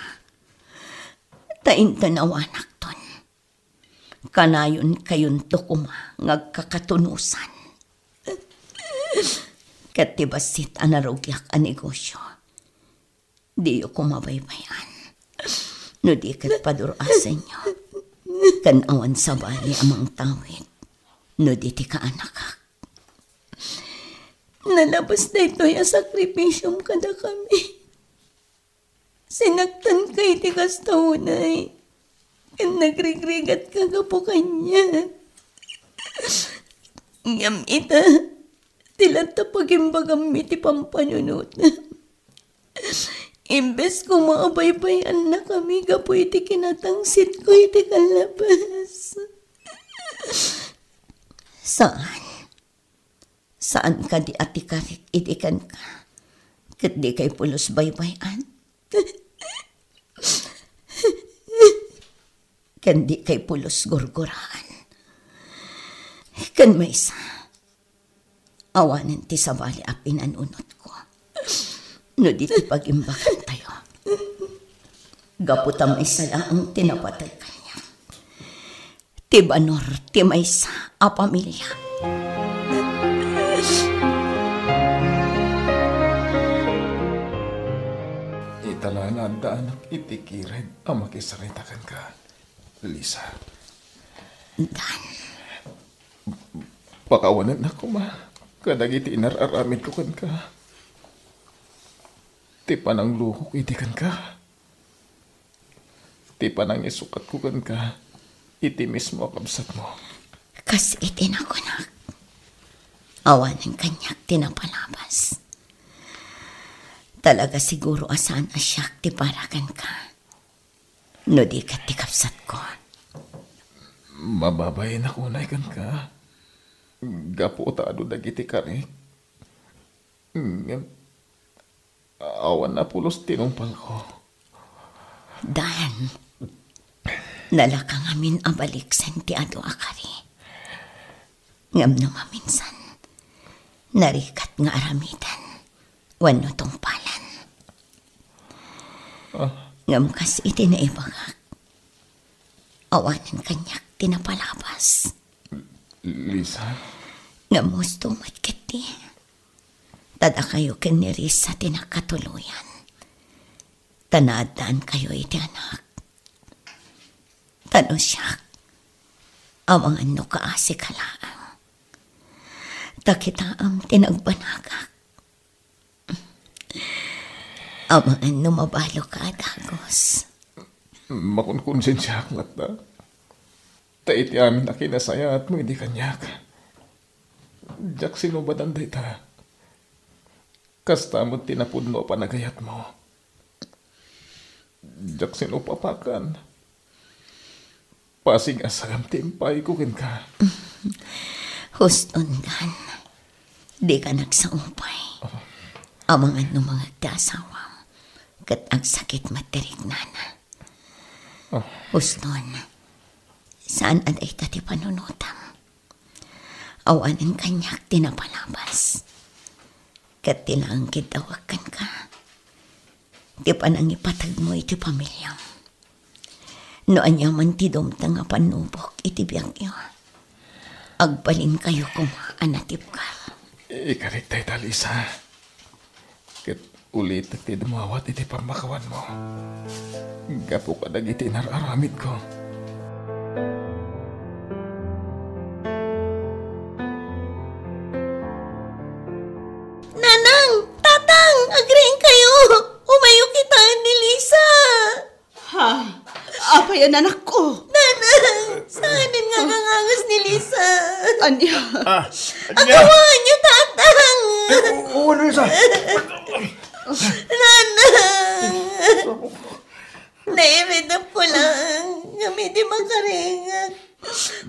Taintanawanak ton. Kanayon kayon to kuma ngagkakatunusan. Katibasit anarugyak a negosyo. Di ko mabaybayan. No di kat padurasan nyo. Kanawan sa bali amang tawid. No di ti kaanakak. Nalabas na ito yung sakripisyong kada kami. Sinaktan kay ti kastaunay. Nagrigrigat ka po kanya. Ngam ita, tilata pagimbagam iti pampanunot. Imbes ko maabaybayan na kami, gapo iti kinatangsit ko iti kalabas. Saan? Saan ka di atikarik itikan ka? Kat di kay pulos baybayan? Kan di kay pulos gurguraan. Kan may isa. Awanan ti sabali a pinanunot ko. No di ti pagimbakan tayo. Gaputa may sala ang tinapatay kanya. Ti banor, ti may isa a pamilya. Italanad anak itikired ang makisaritakan ka, Lisa. Dan, Pakawanan ako ma. Kadagiti inararamid ko kan ka. Ti panang luhok iti kan ka. Ti panang isukat ko kan ka. Iti mismo kabsat mo. kas itin ako na. Awanan kanyak tinapalabas. Talaga siguro asan asyak ti parakan ka. No di ka ti kapsat ko. Mababayin ako na ikan ka. Gapo taado dagiti karik. Awan na pulos tinumpal ko. Dan, nalakang amin abalik sen ti ado akari. Ngam no maminsan, narikat nga aramidan, wano tong palan. Ngam kas iti na ibagak, awanan kanyak tinapalabas. Lisa? Ngam gusto matkiti, tada kayo kaniris sa tinakatuluyan. Tanadaan kayo iti anak. Tano siya, amang ano kaasi kalaang. Takita ang tinagbanagak. Amang ano mabalo ka, Dagos. Makunkonsensya aklat na. Taiti amin na kinasaya at mo hindi kanyak. Jak sinubadan day ta. Kasta mo tinapun mo panagayat mo. Jak sinupapakan. Pasing asam timpay ko kin ka. Huston gan. Di ka nagsaumpay. Amang ano mga dasawam. Kat ang sakit materig nana. Huston. Saan aday tati panunutam? Awanan kanyak tinapalabas. Kat tilang kitawakan ka. Di pa nang ipatag mo iti pamilyam. Noan niya man ti dumtang nga panubok iti biyang iyo. Agbalin kayo kumaanatip ka. Ikarit tayo talisa. Kat ulit ti dumawat iti pamakawan mo. Gapo ka dagiti nararamid ko. Nanang! Tatang! Agreeing kayo! Umayo kita ni Lisa! Ha? Apa yan, anak ko? Nanang! Saanin nga kangangas ni Lisa? Anya, Agawan niyo, tatang! Oo, Lisa! Nanang! Nairidap ko lang. Kami di makaringag.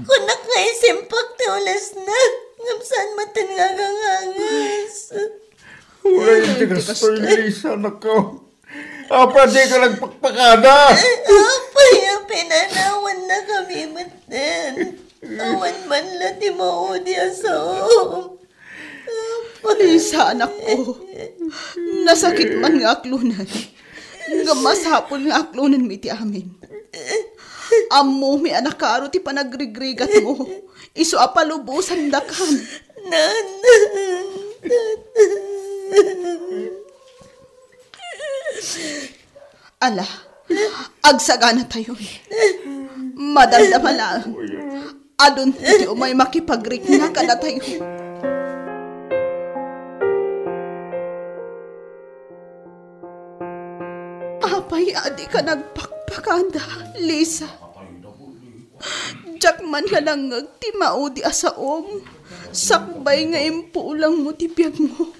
Kung nakaisimpak ti ulas na. Ngamsaan matan nga kangangas. Wala yung tigastoy, Lisa, nako. Apa, di ka nagpakpakada. Apay, pinanawan na kami matan. Awan man lang di maudi asaom. Lisa, anak ko. Nasakit man nga aklunan. Nga masapol nga aklunan mi ti amin. Amo mi anak karo ti panagrigrigat mo. Iso apalubusan dakan. Nanang. Ala, agsagana tayo. Madaldama lang. Adun ti umay makipagrik na ka na tayo. Apay, adi ka nagpakpakanda, Lisa. Diyak man ka lang ti maudi asaom. Sakbay nga impulang mo ti biyag mo.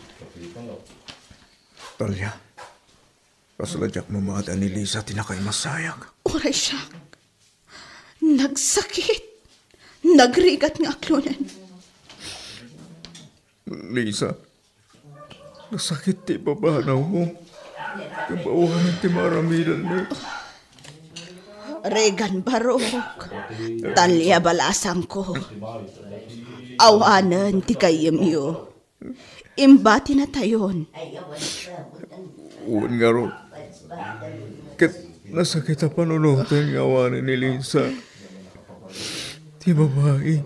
Talya, kasaladyak mo mata ni Lisa tinakay masayag. Oray siya. Nagsakit. Nagrigat nga aklunan. Lisa, nasakit ti babanaw mo. Kabawahan ti maramidan ni. Regan Barok. Talya balasang ko. Awanan ti kayemyo. Imbati na tayon. Uwan nga ro. Kat nasakit ang panunutan ng awanan ni Lisa. Ti babae.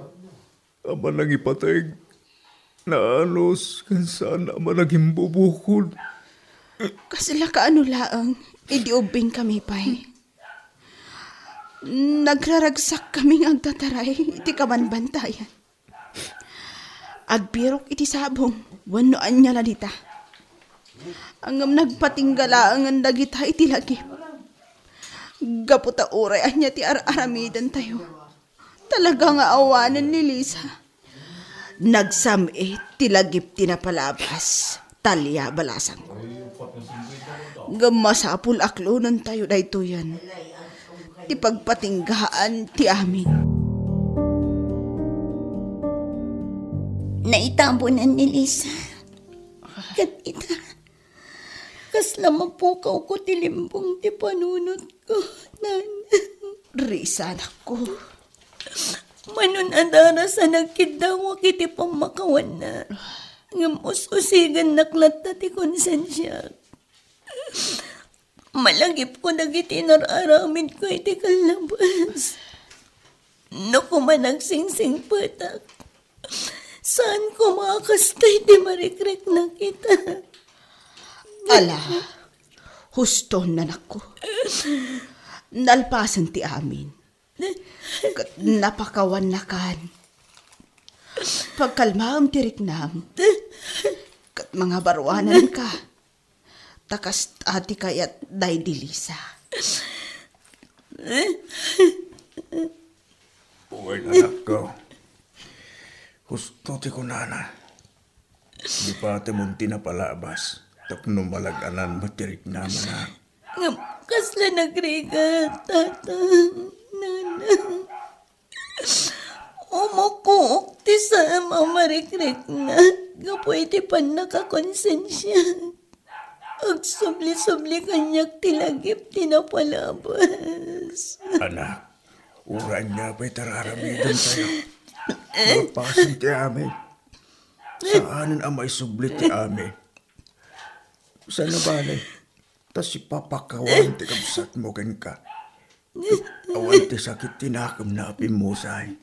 Ama nang ipatay. Naanos kan saan ama naging bubukod. Kasila ka ano laang. Idiubing kami pa'y. Nagraragsak kaming agtataray. Iti kamanbantayan. Agbirok iti sabong. Wanoan niya lalita. Angam nagpatinggala ang dagita iti lagi. Gaputa uray anya ti aramidan tayo. Talaga nga awanan ni Lisa. Nagsami ti lagip ti napalabas. Talya balasang ko. Gamasapul aklunan tayo dayto yan. Ti pagpatinggaan ti amin. Naitambunan ni Lisa. Kat ita. Kasla mapukaw ko ti limbong ti panunot ko. Risa, anak ko. Manon adara sa nagkidawa kiti pamakawan na. Ngamususigan naklatta ti konsensya. Malagip ko nagiti nararamid ko iti kalabas. No kumanagsingsing patak. Saan ko makakastay di marikrek na kita? Ala, husto na nako. Nalpasan ti amin. Napakawan na kan. Pagkalmaam ti riknam. Kat mga barwanan ka. Takas ati kayat day di Lisa. Uy, anak ko. Gusto ti ko nana. Di pa ate mong tinapalabas. Tapno malaganan matirik naman na. Kasla nagrigat, tata. Nana. Umukuok ti sa mamarikrek na. Gapoy ti pan nakakonsensya. Agsubli-subli kanyak tilagip tinapalabas. Anak, uran niya pa'y tararamidan tayo. Malpasin ti amin. Saanan ang may sublit ti amin? Saan na balay? Tas ipapakawan ti kabsat mo kan ka. Awan ti sakit tinakam na apimusay.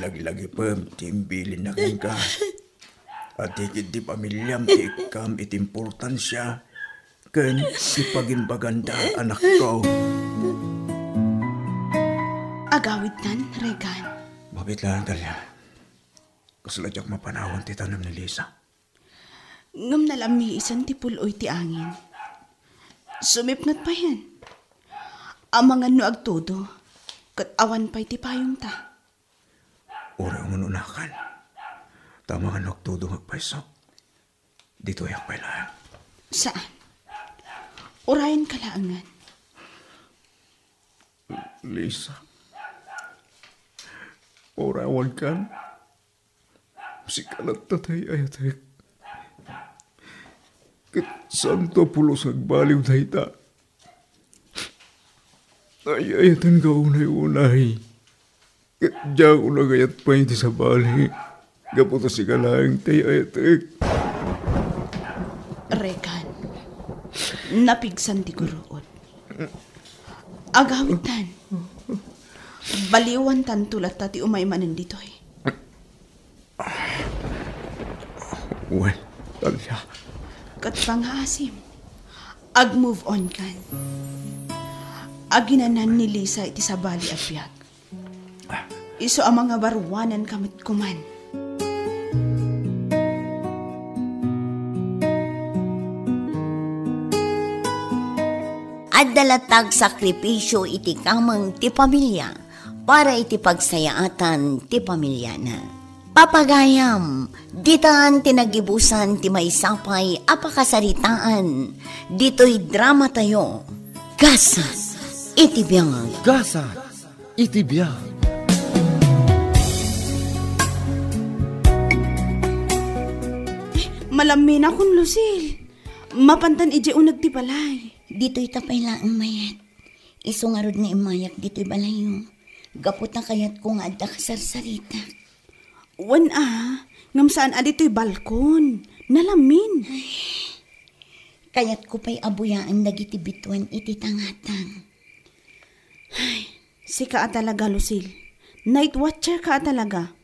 Lagi-lagi pa timbilin na kan ka. At higit di pamilyam ti ikam itimportansya. Kan ipaginbaganda anak ko. Agawid nan, Regan. Mabit lang, Talya. Kasaladyak mapanawan ti tanam ni Lisa. Ngam nalami isan ti puloy ti angin. Sumipnat pa yan. Ang mga no agtudo. Kat awan pa'y ti payong ta. Ura ang manunakan. Tama nga nagtudong agpaiso. Dito yak pa'y lang. Saan? Urayan ka laangan. Lisa. Orawan kan. Si kalat tatay ayatek. Kat santo pulos agbaliw dayta. Ay ayatan ka unay-unay. Kat diya unagayat pa iti sa bali. Gaputo si kalaang tay ayatek. Rekan, napigsan ti guruot. Agawitan. Baliwan tan tulat tati umaymanan dito'y. Well, talya. Kat panghasim. Ag-move on kan. Aginanan ni Lisa iti sa bali at biyag. Iso ang mga barwanan kamit kuman. At dalatag sakripisyo iti kamang ti pamilya para iti pagsayaatan ti pamilya na. Papagayam, ditaan tinagibusan ti maysapay apakasaritaan, dito'y drama tayo. Gasa, iti biyang. Gasa, itibiyag. Malamin akong Lucille. Mapantan ije unag ti balay. Dito'y tapay laang mayat. Isungarod ni imayak dito'y balayo. Gapot na kayat ko nga adda kasarsarita. Wan ngam saan adito'y balkon. Nalamin. Kayat ko pa'y abuyaan dagiti bituan iti tangatang. Si ka talaga, Lucille. Night watcher ka talaga.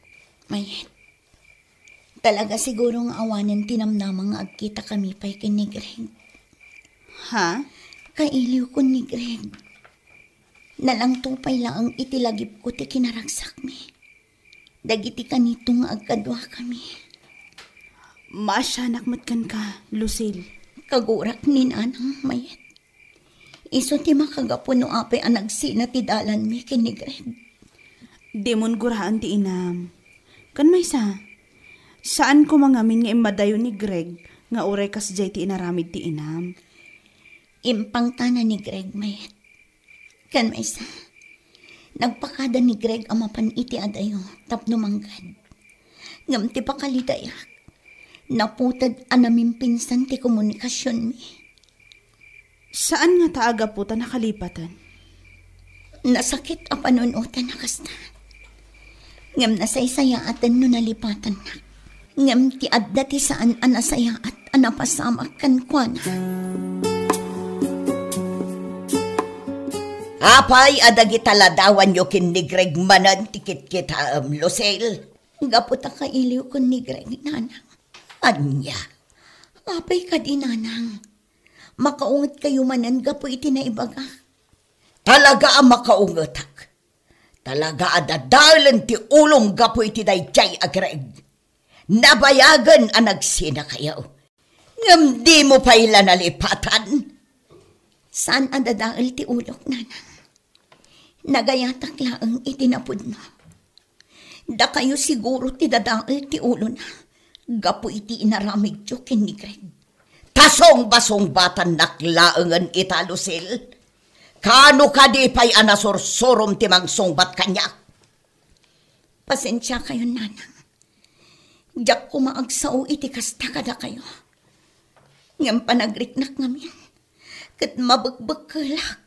Mayat. Talaga siguro nga awanan tinamnamang nga agkita kami pa'y kini Greg. Ha? Kailiw ko ni Greg. Nalang tupay lang itilagip ko ti kinaragsak mi. Dagiti kanito nga agkadwa kami. Maasyanak matkan ka, Lucille. Kagurak ni nanang mayat. Iso ti makagapo no apay ang nagsina ti dalan mi kini Greg. Di mon guraan ti inam. Kan may saan ko mangamin nga imadayo ni Greg nga uray kas jay ti inaramid ti inam. Impang tanan ni Greg mayat. Kan may nagpakada ni Greg amapan iti adayo tapno manggad. Ngam ti pakalidayak. Naputad anaming pinsan ti komunikasyon mi. Saan nga taaga po ta nakalipatan? Nasakit a panunutan na kasta. Ngam nasaysayatan no nalipatan na. Ngam ti adda ti saan anasaya at anapasamak kan kwa na. Apay adagi taladawan yo kin ni Greg manan tikit kita Lucille. Gaputa ka iliw kun ni Greg nanang. Anya, apay ka di nanang. Makaungat kayo manan gapo iti na ibaga. Talaga ang makaungatak. Talaga adadalan ti ulong gapo iti dayjay a Greg. Nabayagan ang nagsina kayo. Ngam di mo pa ila nalipatan. Saan ang dadaal ti ulok nanang? Nagayatak laang itinapod mo. Da kayo siguro ti dadaal ti ulo na. Gapo iti inaramig tiyo kin ni Greg. Tasong basong batan naklaangan ita Lucille. Kano ka di pa'y anasorsorom ti mangsongbat kanya. Pasensya kayo nanang. Diyak kumaagsaw iti kasta kada kayo. Ngam panagriknak ngamin. Kat mabagbag kalak.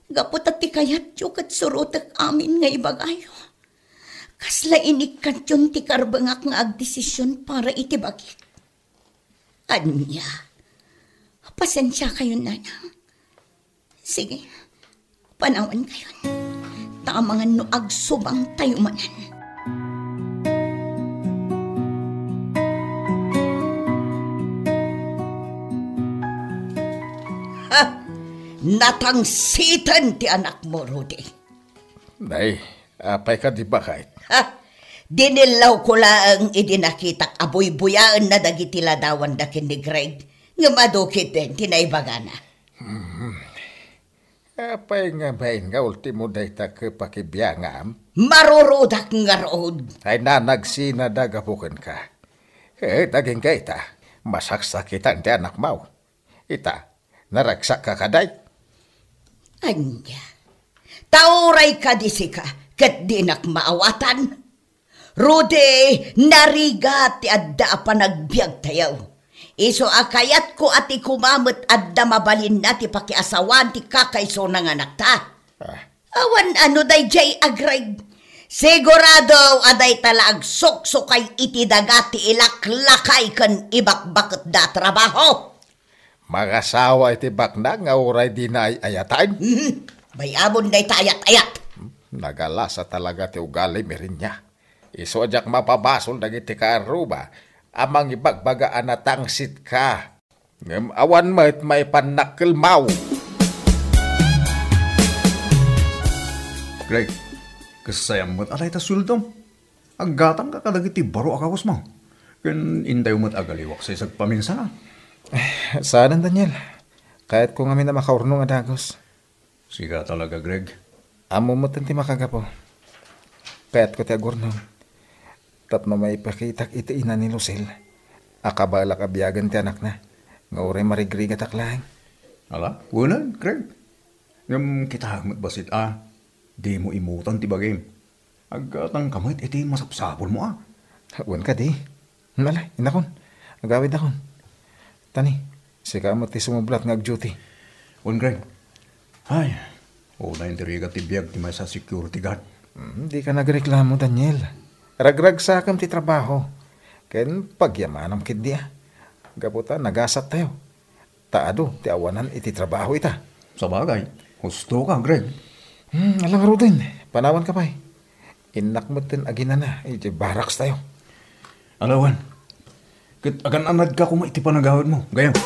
Gapot at ti kayat yu kat surutak amin nga ibagayo. Kasla inikat yun ti karbangak nga agdesisyon para itibagik. Anya, pasensya kayo nanang. Sige, panawan kayo. Tamangan no agsubang tayo manan. Natangsitan ti anak mo, Rudy. Nay, apay ka di ba kahit? Dinilaw ko lang idinakitak aboy-buyaan na dagiti ladawan dakin ni Greg. Nga madukit din, tinaibagana. Apay nga bain nga ultimo day ta kapakibiyangam. Marurudak nga rood. Ay nanagsina dagapukan ka. Daging ka ita, masaksakitan ti anak mau. Ita, naragsak ka kaday. Anya, tauray ka disi ka, kat dinak maawatan. Rude, narigat ti adda pa nagbiag tayaw. Iso akayat ko at ikumamot adda mabalin na ti pakiasawan ti kakaiso ng anak ta. Awan ano day jay agreg. Sigurado aday talag suksukay iti dagati ilaklakay kan ibakbakot da trabaho. Magasawa iti bakna nga uray di na ayatan. Bayabon day tayat-ayat. Nagalasa talaga ti ugali merin niya. Iso ajak mapabasol dagiti kaaruba. Amang ibagbagaan na tangsit ka. Ngam awan may panakil mau. Greg, kasayang mo't alay ta suldom. Aggatang ka kadagiti baro akakos mo. Ken intay mo't agaliwak sa isag paminsan na. Saan, Daniel? Kahit kung amin na makaurnong adagos. Siga talaga, Greg. Amo mo tanti makagapo. Kaya't ko ti agurnong. Tapno may pakitak iti ina ni Lucille. Akabala kabiyagan ti anak na. Nga uray marigrigat aklang. Ala, unan, Greg. Ngam kita hagmat basit di mo imutan ti bagay. Aggatang kamit iti masapsapol mo Uwan ka di. Malay, inakon. Agawid akon. Tani, sika mo ti sumublat nga ag-duty. Un, Greg. Ay, una yung tirigat ti biyag ti may sa security guard. Di ka nagreklamo, Daniel. Ragrag sa akam ti trabaho. Ken pagyamanam kid dia. Gaputa nagasat tayo. Taado ti awanan iti trabaho ita. Sa bagay, husto ka, Greg. Alang Rudin, panawan ka pa'y. Inak mo tin agina na, iti barracks tayo. Alawan, kit agan anad ka kung iti panagawad mo. Gayam.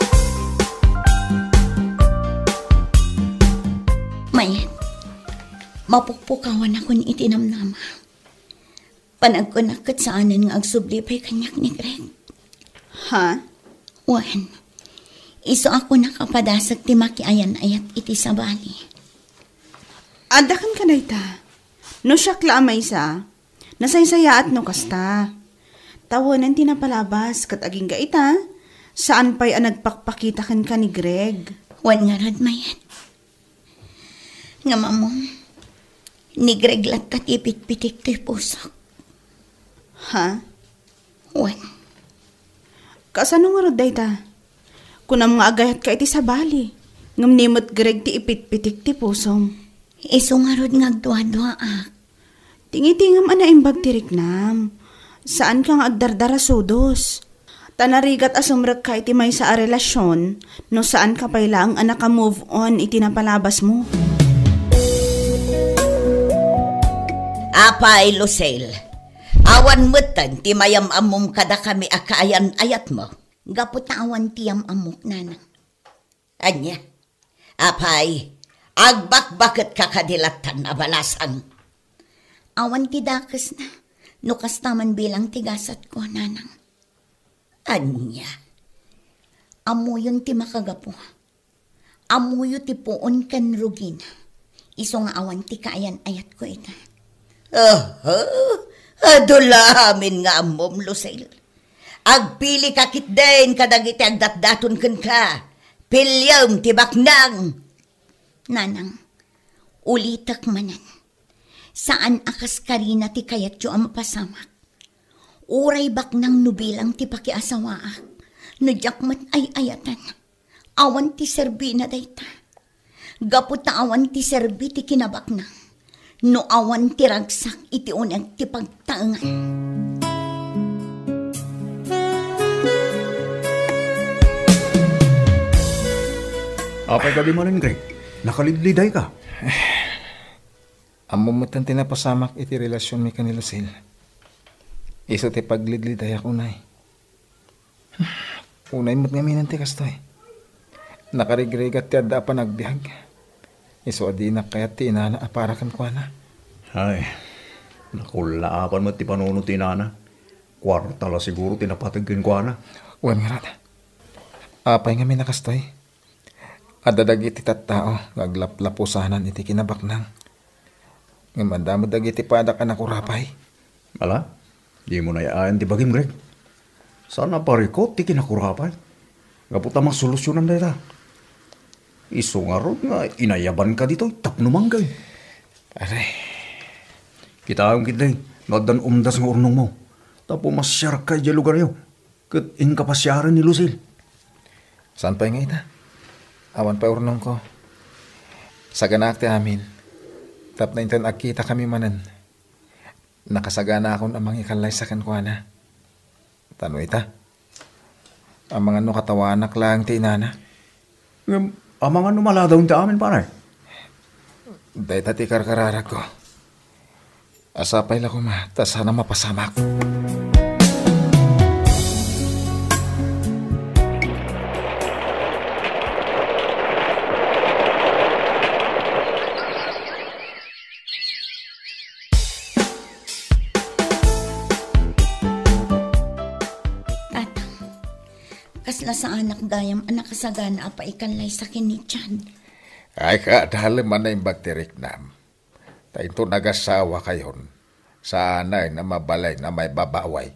Mayan, mapukpukawan ako ni itinamnama. Panagkunakot sa anan nga agsublipay kanyak ni Greg. Ha? Wan, iso ako nakapadasag ti makiayan-ayat iti sabali. Adakan ka na ita. No siya klaamay sa, nasaysaya at no kasta. Tawanan tinapalabas kat aging ga ita, saan pa'y nagpakpakita kan ka ni Greg? Wan nga rad mayan. Nga mamong, ni Greg latat ipit-pitik ti pusok. Ha? Wan, Kasano nga rod dayta? Kunam nga agayat ka iti sabali. Ngam nimot Greg ti ipit-pitik ti pusom. iso nga rod ngagdwa-dwa Tingitingam ana imbag tirik nam. Saan ka nga agdardara sudos? Tanarigat asumrag ka iti may sa relasyon no saan ka payla ang anak ka move on iti napalabas mo. Apay, Lucille. Awan mutan, ti mayam amom kada kami akaayan ayat mo. Gaputawan tiyam amok nanang. Anya, apay, agbakbakit kakadilatan abalasang. Awan ti dakas na, nukas taman bilang tigasat ko, nanang. Anya, amuyon ti makagapo. Amuyo ti puon kan rugina. Iso nga awan ti kaayan ayat ko ita. Adulamin nga amom, Lucille. Agpili kakit din kadagiti agdatdaton ken ka. Pilyam tibak nang. Nanang, ulitak manan. Saan akas karina ti kayat yo ang mapasamak. Uray bak nang nubilang ti pakiasawaak. Nadyak ay ayatan. Awan ti serbi na dayta. Gapot na awan ti serbi ti kinabak nang. No awan ti ragsak iti unag ti pagtaangan. Apay gabi mo rin, Greg. Nakalidliday ka. Amo mo tan tinapasamak iti relasyon mi kanila Lucille. Iso ti paglidliday ako unay. Unay mo't nga minanti kastoy. Nakarigrigat ti adda pa nagbiag. Iso adinak kaya ti inana aparakan ko na. Ay, nakulaapan mo ti panunod ti nana. Kwarta la siguro tinapatagin ko na. Uwan nga rata. Apay nga minakastoy. Adadag iti tattao, ngaglaplapusanan iti kinabaknang. Nga mandamo dag iti padak anak urapay. Ala, di mo na yaan ti bagim, Greg. Sana parikot ti kinakurapay. Gaputa masolusyonan na ita. Iso nga ron nga inayaban ka dito, tapnumanggay. Aray, Kita ang kitay, ngadan umdas ng urnong mo. Tapo masyar ka dyan lugar yun. Kat inkapasyaran ni Lucille. saan pa nga ita? Awan pa urnong ko. Sa ganak ti amin. Tap na intan agkita kami manan. Nakasagana akong amang ikalay sa kankwana. Tano ita? Ang mga no katawanak lang ti inana. Amang ano maladaw ti amin, pare. Dahil tati karkararag ko. Asapay lang ko ma, ta sana mapasamak. Tatang, kasla sa anak gayam, anak kasagana apa ikanlay sa kinichan. Ay kaadali man na yung bakterik nam. Ta ito nagasawa kayon. Sa anay na mabalay na may babaway.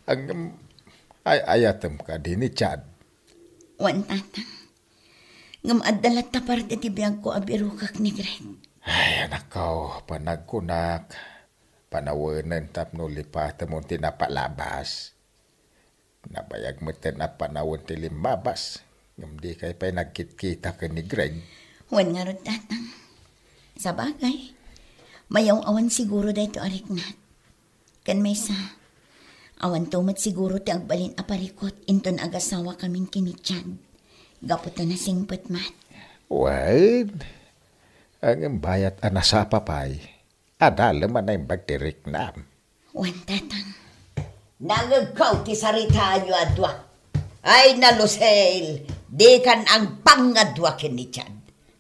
Ang ayatem ka din ni Chad. Wan tatang, ngam adalat ta parte ti biyag ko abirukak ni Greg. Ay anak ko, panagkunak. Panawanan tapno lipat mo tinapalabas. Nabayag mo na panawon ti limabas. Ngam di kay pa'y nagkit-kita ka ni Greg. Wan nga ron tatang. Sa bagay, mayaw awan siguro dahito ariknat. Kan may sa, awan tumat siguro ti agbalin aparikot inton agasawa kaming kinichan. Gaputa na singpet mat. Wait. Ang bayat anasa papay. Adala man na yung bakterik na. Wan tatang. Nangagaw ti saritaan nyo adwa. Ay na Lucille, di kan ang pangadwa kinichan.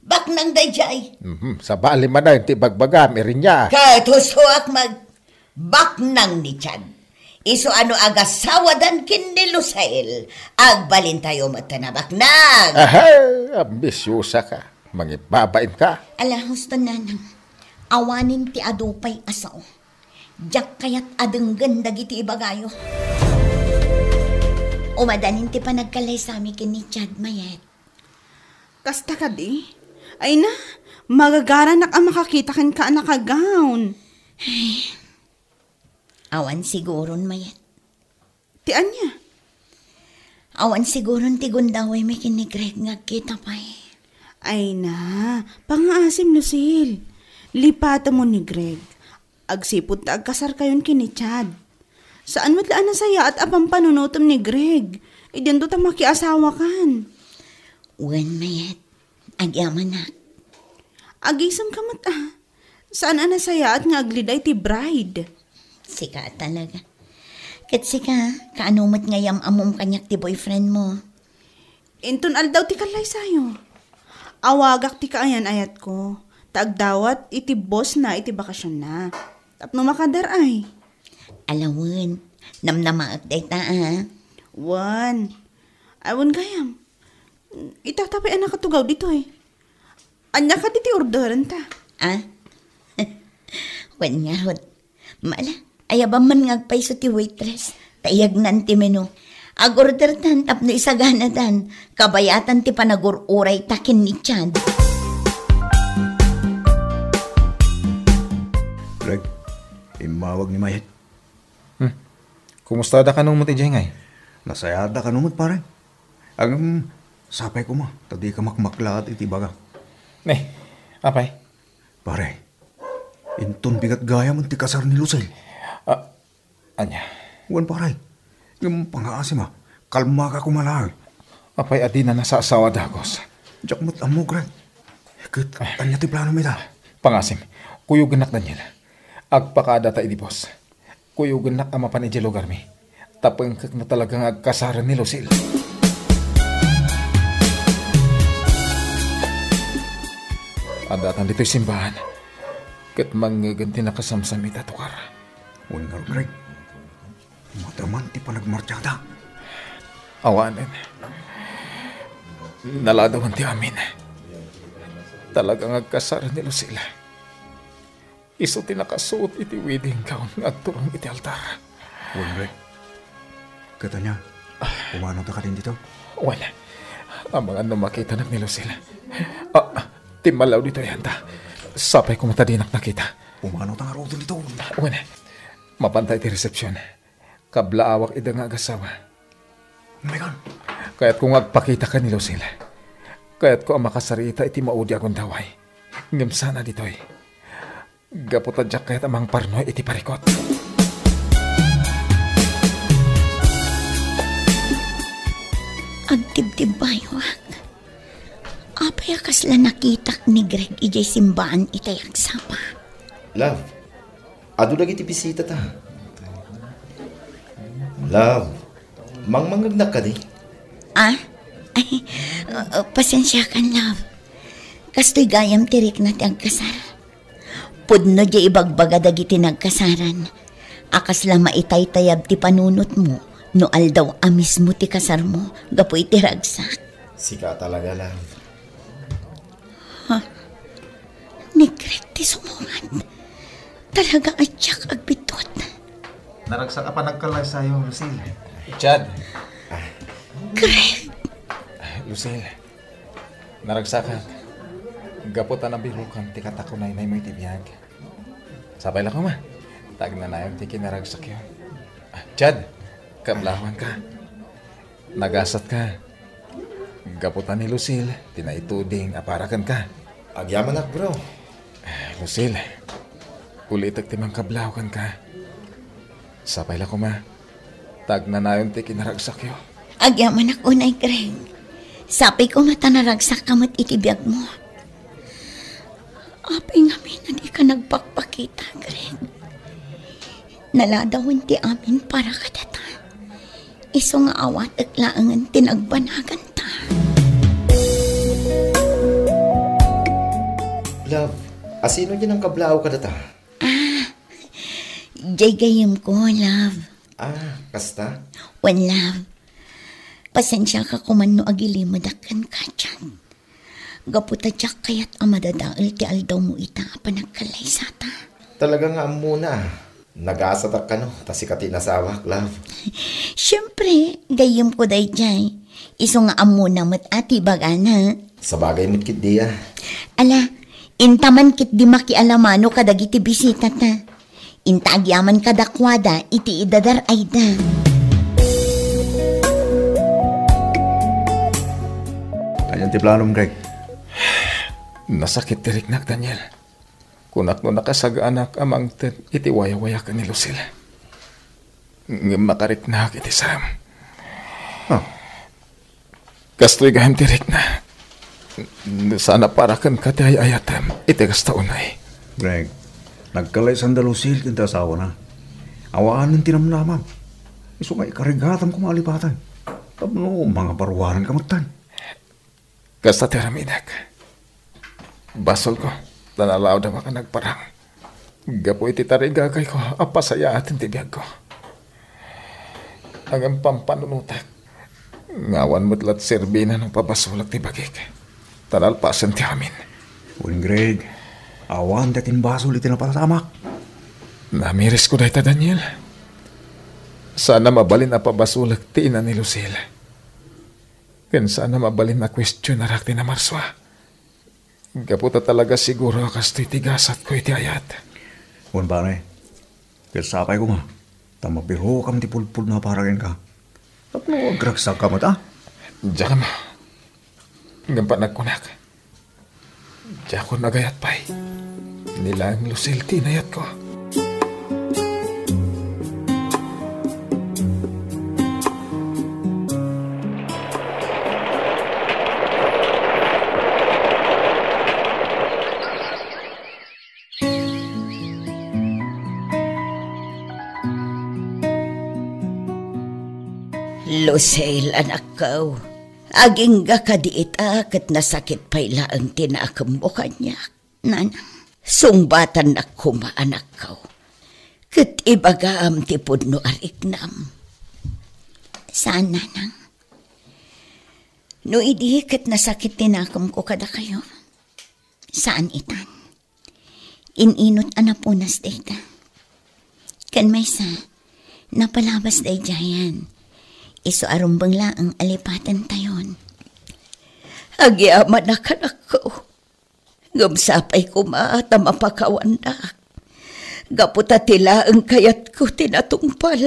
Bak nang dayjay. Sa bali man na yung tibagbagam, irin niya. Katusuak mag bak nang ni Chad. Iso ano agasawa dan kin ni Lucille. Agbalin tayo matanabak nang. Aha, ambisyosa ka. Mangibabain ka. Ala, husto nanang. Awanin ti adupay asaw. Diyak kayat adenggan dagiti ibagayo. Umadanin ti panagkalay sa amin kini Chad mayet. Kasta ka di? Ay na, magagara na ka makakita kan ka nakagawn. Awan siguron mayet. Tian niya? Awan siguron ti gundaway may kini Greg nga kita pa eh. Ay na, pangaasim Lucille. Lipata mo ni Greg. Agsipot ta agkasar kayon kini Chad. Saan matlaan na saya at apang panunutom ni Greg? Idento ta makiasawa kan. Uwan mayet. Agyaman na. Agisam ka mata. Saan ana saya at nga agliday ti bride? Sika talaga. Kat sika, kaanumat ngayam amom kanyak ti boyfriend mo. Inton aldaw ti kalay sayo. Awagak ti kaayan ayat ko. Taagdawat iti boss na iti bakasyon na. Tapno makadar ay. Alawan, namnamaak day ta ah. Wan. Awan gayam. Itatapay anak katugaw dito eh. Anya ka diti orderan ta. Ah? Wan nga rod. Mala, ayabang man ngagpaiso ti waitress. Tayag nan ti menu. Agorder tan tapno isagana tan. Kabayatan ti panagururay takin ni Chad. Greg, imawag ni Mayet. Kumusta da ka nung muti jengay? Nasayada ka numot, pare. Ang sapay ko ma, tadi ka makmaklat iti baga. Apay? Pare, inton bigat gaya mo ti kasar ni Lucille. Anya? Wan pare, yung pangaasim ha, kalma ka kumalang. Apay adi na nasa asawa dagos. Diyak mo't amo, Greg. Kat, anya ti plano mo ita? Pangasim, kuyugan nak Daniel. Agpakada ta idipos. Kuyugan nak ama pan iti lugar mi. Tapang kak na talagang agkasaran ni Lucille. Adatan dito'y simbahan. Kat mangiganti na kasamsam ita tukar. Wan nga, Greg. Mataman ti panagmartyada. Awanin. Naladawan ti amin. Talagang agkasara ni Lucila. Iso ti nakasuot iti wedding gown nga agturong iti altar. Greg. Katanya, umano ta ka din dito? Wala. Ang mga makita na ni Lucila. Timalaw dito yan ta. Sapay ko matadinak nakita. Umano ta nga roto dito? Wala. Mapantay ti resepsyon. Kablaawak ida nga agasawa. Megan. Kaya't kung agpakita ka ni Lucila. Kaya't ko ang makasarita iti maudi akong daway. Ngam sana dito'y. Gaputadyak kaya't amang parnoy iti parikot. Agtibtibaywak. Apay kasla nakitak ni Greg ijay simbaan itay agsapa. Love, ado lagi ti bisita ta. Love, mangmangagnak ka di. Ay, pasensya ka, love. Kastoy gayam tirik na ti agkasar. Pudno di ibagbaga dagiti nagkasaran. Akas la maitay-tayab ti panunot mo, no aldaw amis mo ti kasar mo, gapo iti ragsak. Sika talaga, love. Ni Greg ti sumungan. Talaga atyak agbitot. Naragsak ka pa nagkalay sa'yo, Lucille. Chad. Greg. Lucille. Naragsakan. Gaputan ang birukan ti katakunay na mo iti biyag. Sabay lang ko ma. Tag na na yung ti kinaragsak yun. Chad. Kamlawan ka. Nagasat ka. Gaputan ni Lucille. Tinaituding aparakan ka. Agyaman ak, bro. Lucille. Ulitag timang kablawan ka. Sabay lang ko ma. Tag na na yung ti kinaragsak yun. Agyaman ako na, Greg. Sapi ko matanaragsak kamot itibiyag mo. Apay ngamin na di ka nagpakpakita, Greg. Naladawin ti amin para kadata. Iso nga awat at laangan tinagbanagan ta. Love, asino dyan ang kablao ka data? Jay gayam ko, love. Kasta? When love. Pasensya ka kumano agilimudakan ka dyan. Gaputadyak kaya't amadadaal ti aldaw mo ita panagkalaysata. Talaga nga muna. Nagasatak ka no, tasikati nasawak, love. Siyempre, gayam ko day jay. Iso nga amuna mo't ati bagana. Sa bagay mo't kit diya. Ala, intaman kit di makialamano kadagiti bisita ta. Intagyaman kadakwada iti idadar ayda. Ayan ti planom, Greg. Nasakit tirik nak, Daniel. Kunak no nakasagaanak amang iti waya-waya ka ni Lucille. Makariknak iti Sam. Kastoy gahim tirik na. Sana parakan ka ti ayatam iti kastaunay. Greg, nagkalay sandalusil kinta asawa na. Awaan ng tinamnamam. Iso nga ikarigatam kumalipatan. Tapno, mga baruwanan kamatan. Kasta teraminak. Basol ko, nanalaw na maka nagparang. Gapo iti tarigagay ko, apasaya atin tibiyag ko. Ang pampanunutak. Ngawan mo't lat serbina ng pabasulak ti bagik. Talalpasan ti amin. Uwing Greg, awan datin basol iti napasamak. Namiris ko dahi ta, Daniel. Sana mabalin na pabasulak ti ina ni Lucille. Ken sana mabalin na question na rakti na marswa. Gaputa talaga siguro kasto'y tigasat ko iti ayat. Uwan pare, kasapay ko nga. Tamapiro kam ti pulpul na paragin ka. Tapno agragsak ka mata. Diyan mo. Ngampa nagkunak. Diyan ko nagayat pa'y. Nilang Lucille tinayat ko. Lucille, anak ko. Aging ga kadiita kat nasakit pa'y laang tinakam mo kanya. Nanang, sungbatan na kuma anak ko. Kat ibagaam ti pudno ariknam. Saan, nanang? No idi ket nasakit tinakom ko kada kayo. Saan itan? Ininot anapunas dayta. Kan may sa, napalabas day jayan. Iso arumbang laang alipatan tayon. Agyaman na kanak ko. Gamsapay ko maata mapakawandak. Gaputa tila ang kayat ko tinatungpal.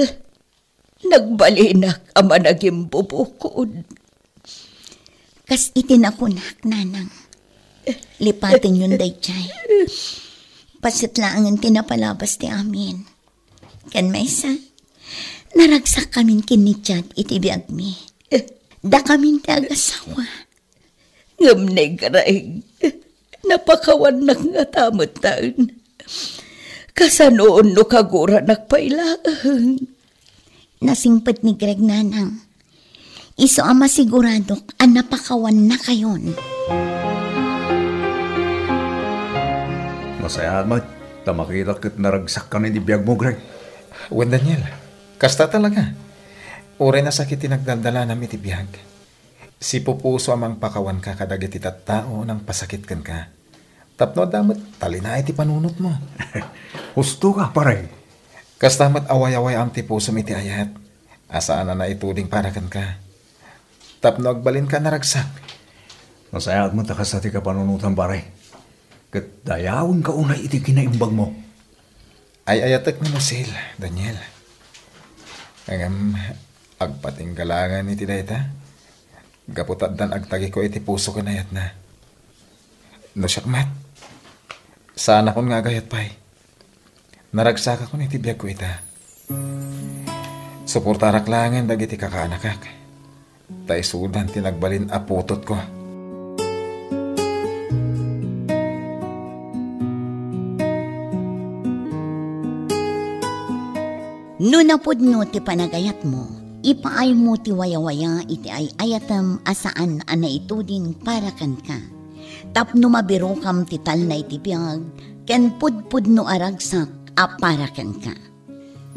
Nagbalinak ama naging bubukod. Kas itinakunak, nanang. Lipatin yun day chay. Pasit lang ang tinapalabas ti amin. Kan may sa, naragsak kamin kinitsyat itibiyag mi. Da kamin tagasawa. Ngam negraig. Napakawan nga tamot taon. Kasanoon no kagura nagpailaan. Nasingpet ni Greg, nanang. Iso ama siguradok ang napakawan na kayon. Masaya amat. Tamakita kat naragsak ka na biyag mo, Greg. Wen Daniel, kasta talaga. Ure na sakit tinagdaldala namin itibiyag. Si pupuso amang pakawan ka kadagit itattao nang pasakit kan ka. Tapno damat, talina iti panunot mo. Husto ka, pare. Kastamat away-away am ti puso iti ayat. Asaan na ituding para kan ka. Tapno agbalin ka naragsak. Masaya at matakas sa ti kapanunutan, pare. Kat dayawin ka unay iti kinaimbag mo. Ay ayatek ni Musil, Daniel. Angam, agpating galangan iti dayta. Gaputat dan agtagi ko iti puso kanayat na. No syakmat. Sana kon nga gayat pa'y. Naragsak ako iti biyag ko ita. Suportarak langan dagiti kakaanakak. Tay sudan tinagbalin aputot ko. No napudno ti panagayat mo, ipaay mo ti waya-waya iti ay ayatam asaan ana ituding para kan ka. Tapno mabiro kam ti tal na itibiyag, ken pudpudno aragsak a para kan ka.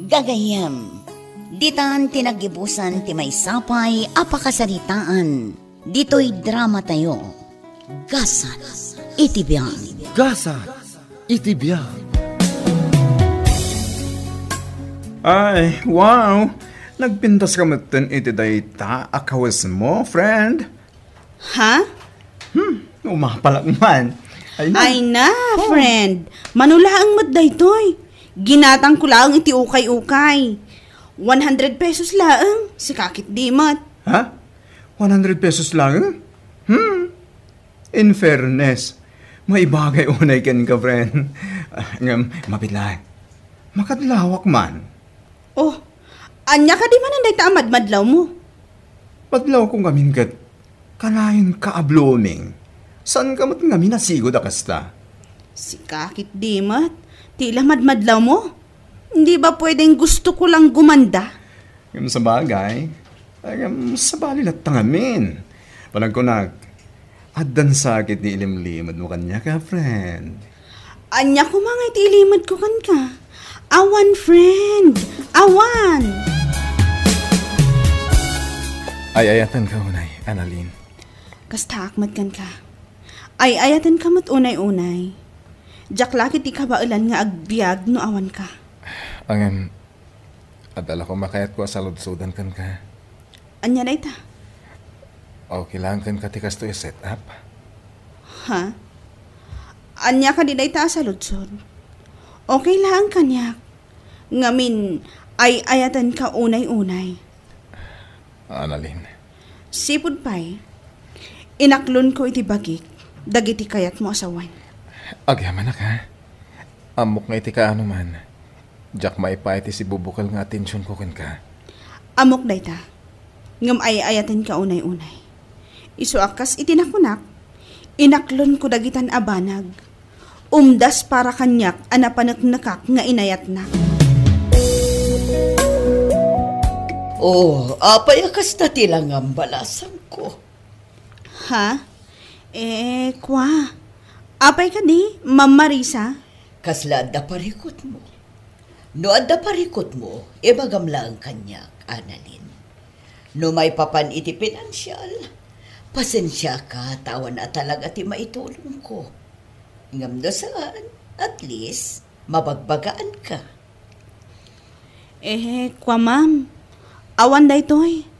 Gagayam, ditan tinagibusan ti may sapay apakasaritaan, dito'y drama tayo. Gasat itibiyag. Gasat itibiyag. Ay, wow! Nagpintas ka matin iti dayta akawas mo, friend. Ha? Umapalak man. Ay na, friend. Manulaang madday-toy. Ginatang ko lang iti ukay-ukay. 100 pesos laang. Si kakit dimat. Ha? 100 pesos lang? In fairness, may bagay unay ken ka, friend. Mabilan. Makadlawak man. Oh, anya ka di man ang dayta amadmadlaw mo. Padlaw kong gamin kat, kanayon ka a-blooming. San ka mat ngami nasigod akasta? Si kakit dimat. Tila madmadlaw mo. Hindi ba pwedeng gusto ko lang gumanda? Yung sa bagay, sa balilat tangamin. Panagkunag, adan sakit ni ilimlimad mo kanya ka, friend. Anya ko mga itilimad ko kan ka. Awan, friend. Awan. Ay ayatan ka unay, Annalyn. Kasta akmat kan ka. Ay ayatan ka mat unay-unay. Jak lakit ikabailan nga agbiag no awan ka. Angam, adala ko makayat ko sa ludsudan kan ka. Anya na ita? Okay lang kan ka tikas to set up. Ha? Anya ka di na ita sa ludsod? Okay lang kanyak. Ngamin, ay ayatan ka unay-unay. Annalyn. Sipod pa'y, inaklon ko iti bagik, dagiti kayat mo asawan. Agyaman na ka. Amok nga iti ka ano man. Jack maipa iti si bubukal nga atensyon ko kan ka. Amok na ita. Ngam ay ayatan ka unay-unay. Isu akas itinakunak, inaklon ko dagitan abanag. Umdas para kanyak anapanaknakak nga inayat na. Oh, apay akas na tilang ang balasan ko. Ha? Kwa. Apay ka di, Ma'am Marisa? Kasla adda parikot mo. No adda parikot mo, ibagam lang kanyak, Annalyn. No may papan iti pinansyal, Pasensya ka, tawa na talaga ti maitulong ko. Ngam na saan, at least, mabagbagaan ka. Kwa ma'am, awan da ito'y.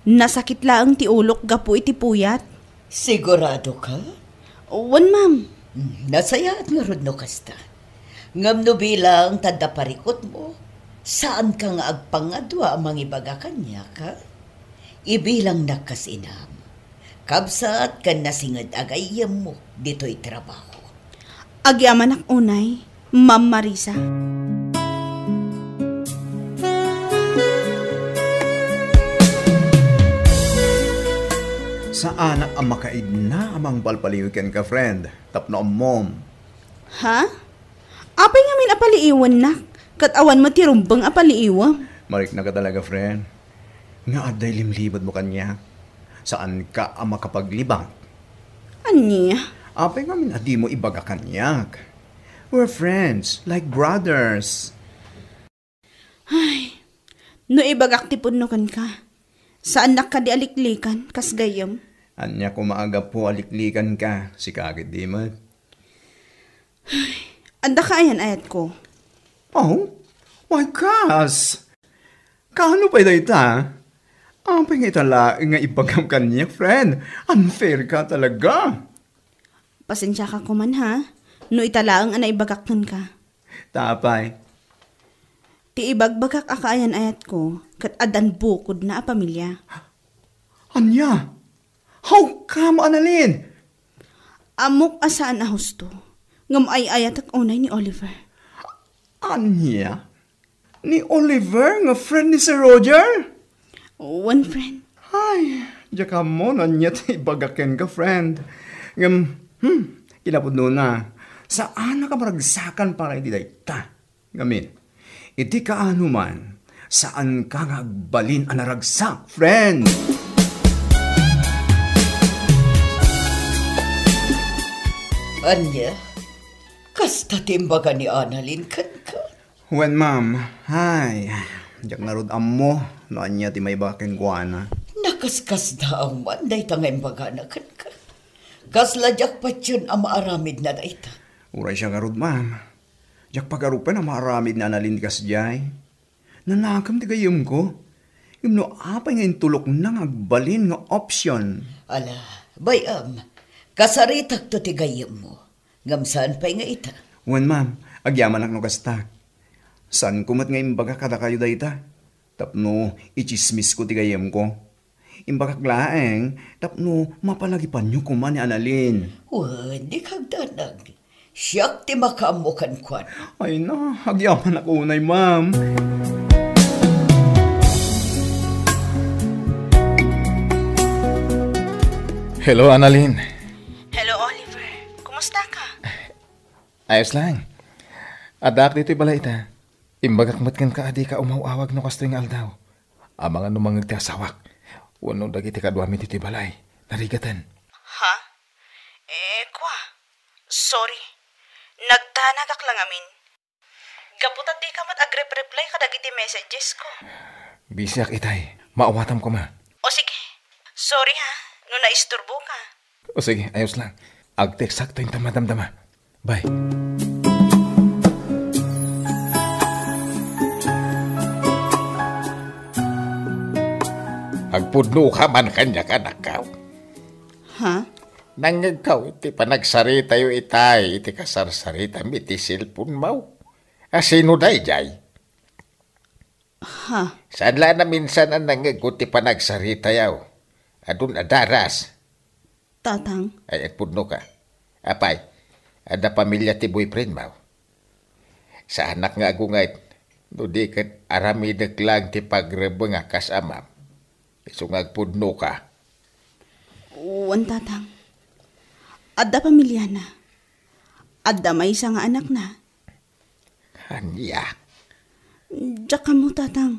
Nasakit laang ti ulok gapu iti puyat. Sigurado ka? Wan ma'am. Nasayaat nga rod no kasta. Ngam no bilang tanda parikot mo, saan ka nga agpangadwa ang mangibaga kanya ka? Ibilang nakasinam. Kabsat ka nasingad agayam mo dito'y trabaho. Agyaman ak unay, Ma'am Marisa. Saan ang makaid na amang palpaliwikan ka, friend? Tapno ang mom. Ha? Apay nga min apaliiwan nak. Katawan mo ti rumbang apaliiwan. Marik na ka talaga, friend. Nga aday limlibad mo kanya. Saan ka ang makapaglibang? Anya? Apay nga min adi mo ibaga kanyak. We're friends, like brothers. Ay, no ibagak ti punukan ka. Saan nak ka di aliklikan, kas gayam? Anya ko maaga po aliklikan ka, si kagit di mo. Anda ka ayan ayat ko. Oh, why kas? Kaano pa ita? Apay nga itala nga ibagam kanyak, friend. Unfair ka talaga. Pasensya ka kuman ha. No italaang ana ibagakton ka. Tapay. Ti ibagbagak akaayan ayat ko, kat adan bukod na a pamilya. Anya? How come, Annalyn? Amok asaan a husto, ngam ay ayat ak unay ni Oliver. Anya? Ni Oliver, nga friend ni Sir Roger? One friend. Ay, diya mo, nanya ti ibagakin ka, friend. Kinapod na. Saan na ka maragsakan para iti dayta? Ngamin, iti kaano man, saan ka ngagbalin ang naragsak, friend? Anya, kasta timbaga ni Annalyn kan ka? When, ma'am, ay, diyak narod mo, no anya ti may bakin guana. Nakaskas na ang manday tangay baga na kan ka. Kasladyak pa yun ang maaramid na daita. Uray siya garod, ma'am. Diyak pagarupan ang maaramid na Annalyn kas jay. Nanakam ti gayom ko. Yung no apay ngayon tulok na ngagbalin nga option. Ala, bayam, kasaritak to tigayam mo. Ngamsaan pa'y nga ita. Wan, ma'am, agyaman ak no kasta. San kumat nga imbaga kada kayo dayta? Tapno, ichismis ko ti gayam ko. Imbagak laeng, tapno, mapalagipan nyo kuman ni Annalyn. Di kagdanag. Siyak ti makaamukan kwan. Ay na, agyaman ako unay, ma'am. Hello, Annalyn. Hello, Oliver. Kumusta ka? Ayos lang. Adak dito'y balay ita. Imbagak matkan ka adi ka umawawag no kasto yung aldaw. Amang ano mangag ti asawak. Wano dagiti kadwami dito'y balay. Narigatan. Ha? Kwa. Sorry. Nagtanagak lang amin. Gaputat di ka mat agrep-reply kadagiti messages ko. Busy ak itay. Maawatam ko ma. O sige. Sorry ha. No naisturbo ka. O sige, ayos lang. Ag-text sakto yung tamadamdama. Bye. Agpudno ka man kanya ka nakaw. Ha? Nangagaw iti panagsarita yu itay, iti kasarsarita mi iti silpon mau. Asino day jay? Ha? Saan la na minsan ang nangagot ti panagsarita yaw? Adun adaras. Tatang? Ay agpudno ka. Apay, ada pamilya ti boyfriend mau. Sa anak nga agungay, no di kat aramidag lang ti pagrebeng nga kasamam. Iso nga agpudno ka. Wan tatang. Adda pamilya na. Adda may isa nga anak na. Anya. Diyak ka mo, tatang.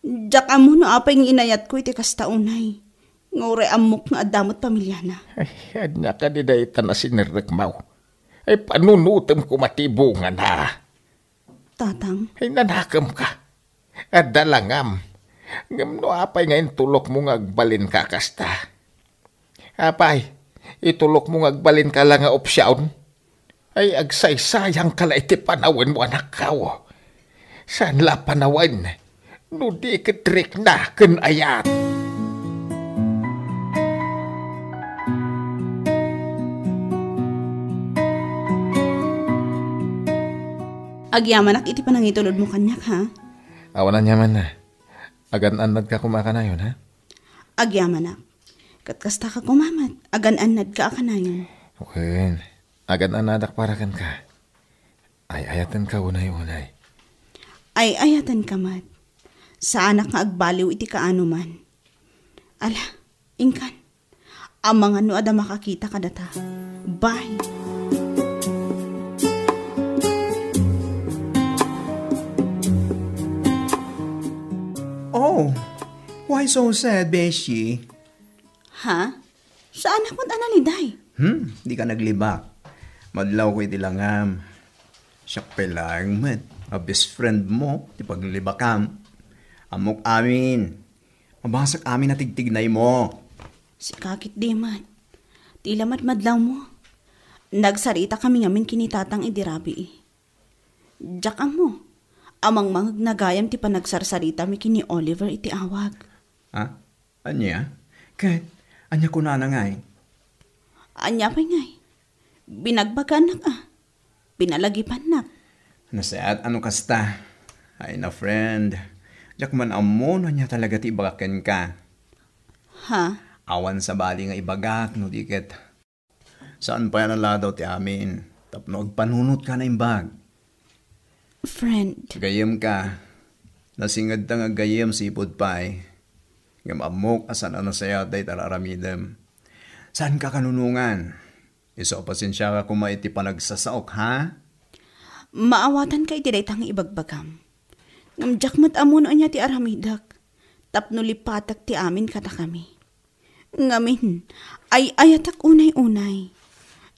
Diyak ka mo no apay ng inayat ko iti kastaunay. Ngore amok nga adamot pamilya na. Ay, anya ka di dahi na sinirek mau. Ay, panunutem ko matibungan na. Tatang? Ay, nanakam ka. At dalangam. Ngam no apay ngayon tulok mo nga agbalin ka kasta. Apay, itulok mo ngagbalin ka lang nga opsyon. Ay agsaysayang kala iti panawan mo anak kao. Saan la panawan? No di katrik na ken ayat. Agyamanak iti panangitulod mo kanyak, ha? Awanan yaman na. Agan-anad ka kumakanayon, ha? Agyamanak. Katkasta ka kumamat. Agan-anad ka akanayon. Okay. Agan-anadak parakan ka. Ay ayatan ka unay-unay. Ay ayatan ka, mat. Sa anak nga agbaliw iti kaano man. Ala, ingkan. Ang mga no ada makakita ka data. Bye. Oh, why so sad, Beshi? Ha? Saan ako analiday? Di ka naglibak. Madlaw ko iti langam. Siya pelang man. A best friend mo, di paglibakam. Amok amin. Mabasak amin na tigtignay mo. Si kakit di man. Tila mat madlaw mo. Nagsarita kami ngamin kinitatang idirabi. Diyak mo. Amang mangag nagayam ti panagsarsarita mi kini Oliver iti awag. Ha? Anya? Kahit, anya ko na ngay. Anya pa ngay. Binagbagan nak Pinalagipan nak. Nasaat ano kasta? Ay na friend. Diyak man amo no niya talaga ti ibagaken ka. Ha? Awan sa bali nga ibagak no diket. Saan pa yan ang ladaw ti amin? Tapno agpanunot ka na imbag. Friend. Gayem ka. Nasingad ta nga gayem sipod pay. Ngam amok asan ano saya day tararamidem. Saan ka kanunungan? Iso pasensya ka kumaiti panagsasaok, ha? Maawatan ka iti daytang ibagbagam. Ngamjak mat amo no anya ti aramidak. Tapno lipatak ti amin kata kami. Ngamin, ay ayatak unay-unay.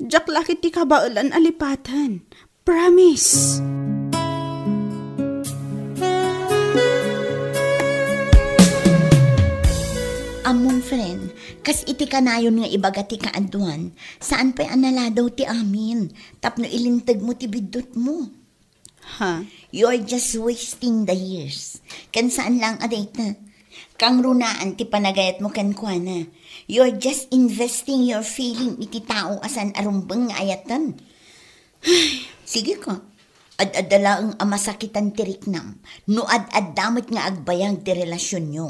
Jak lakit ti kabaulan alipatan. Promise! Among friend, kas iti kanayon nga ibaga ti kaaduan, saan pa'y anala daw ti amin, tapno ilintag mo ti bidot mo. Ha? You're just wasting the years. Kan saan lang aday na? Kang runaan ti panagayat mo kan kuana. You're just investing your feeling iti tao asan arumbang nga ayatan. Sige ka. Ad-adala ang amasakitan ti riknam. No ad-ad damot nga agbayang ti relasyon nyo.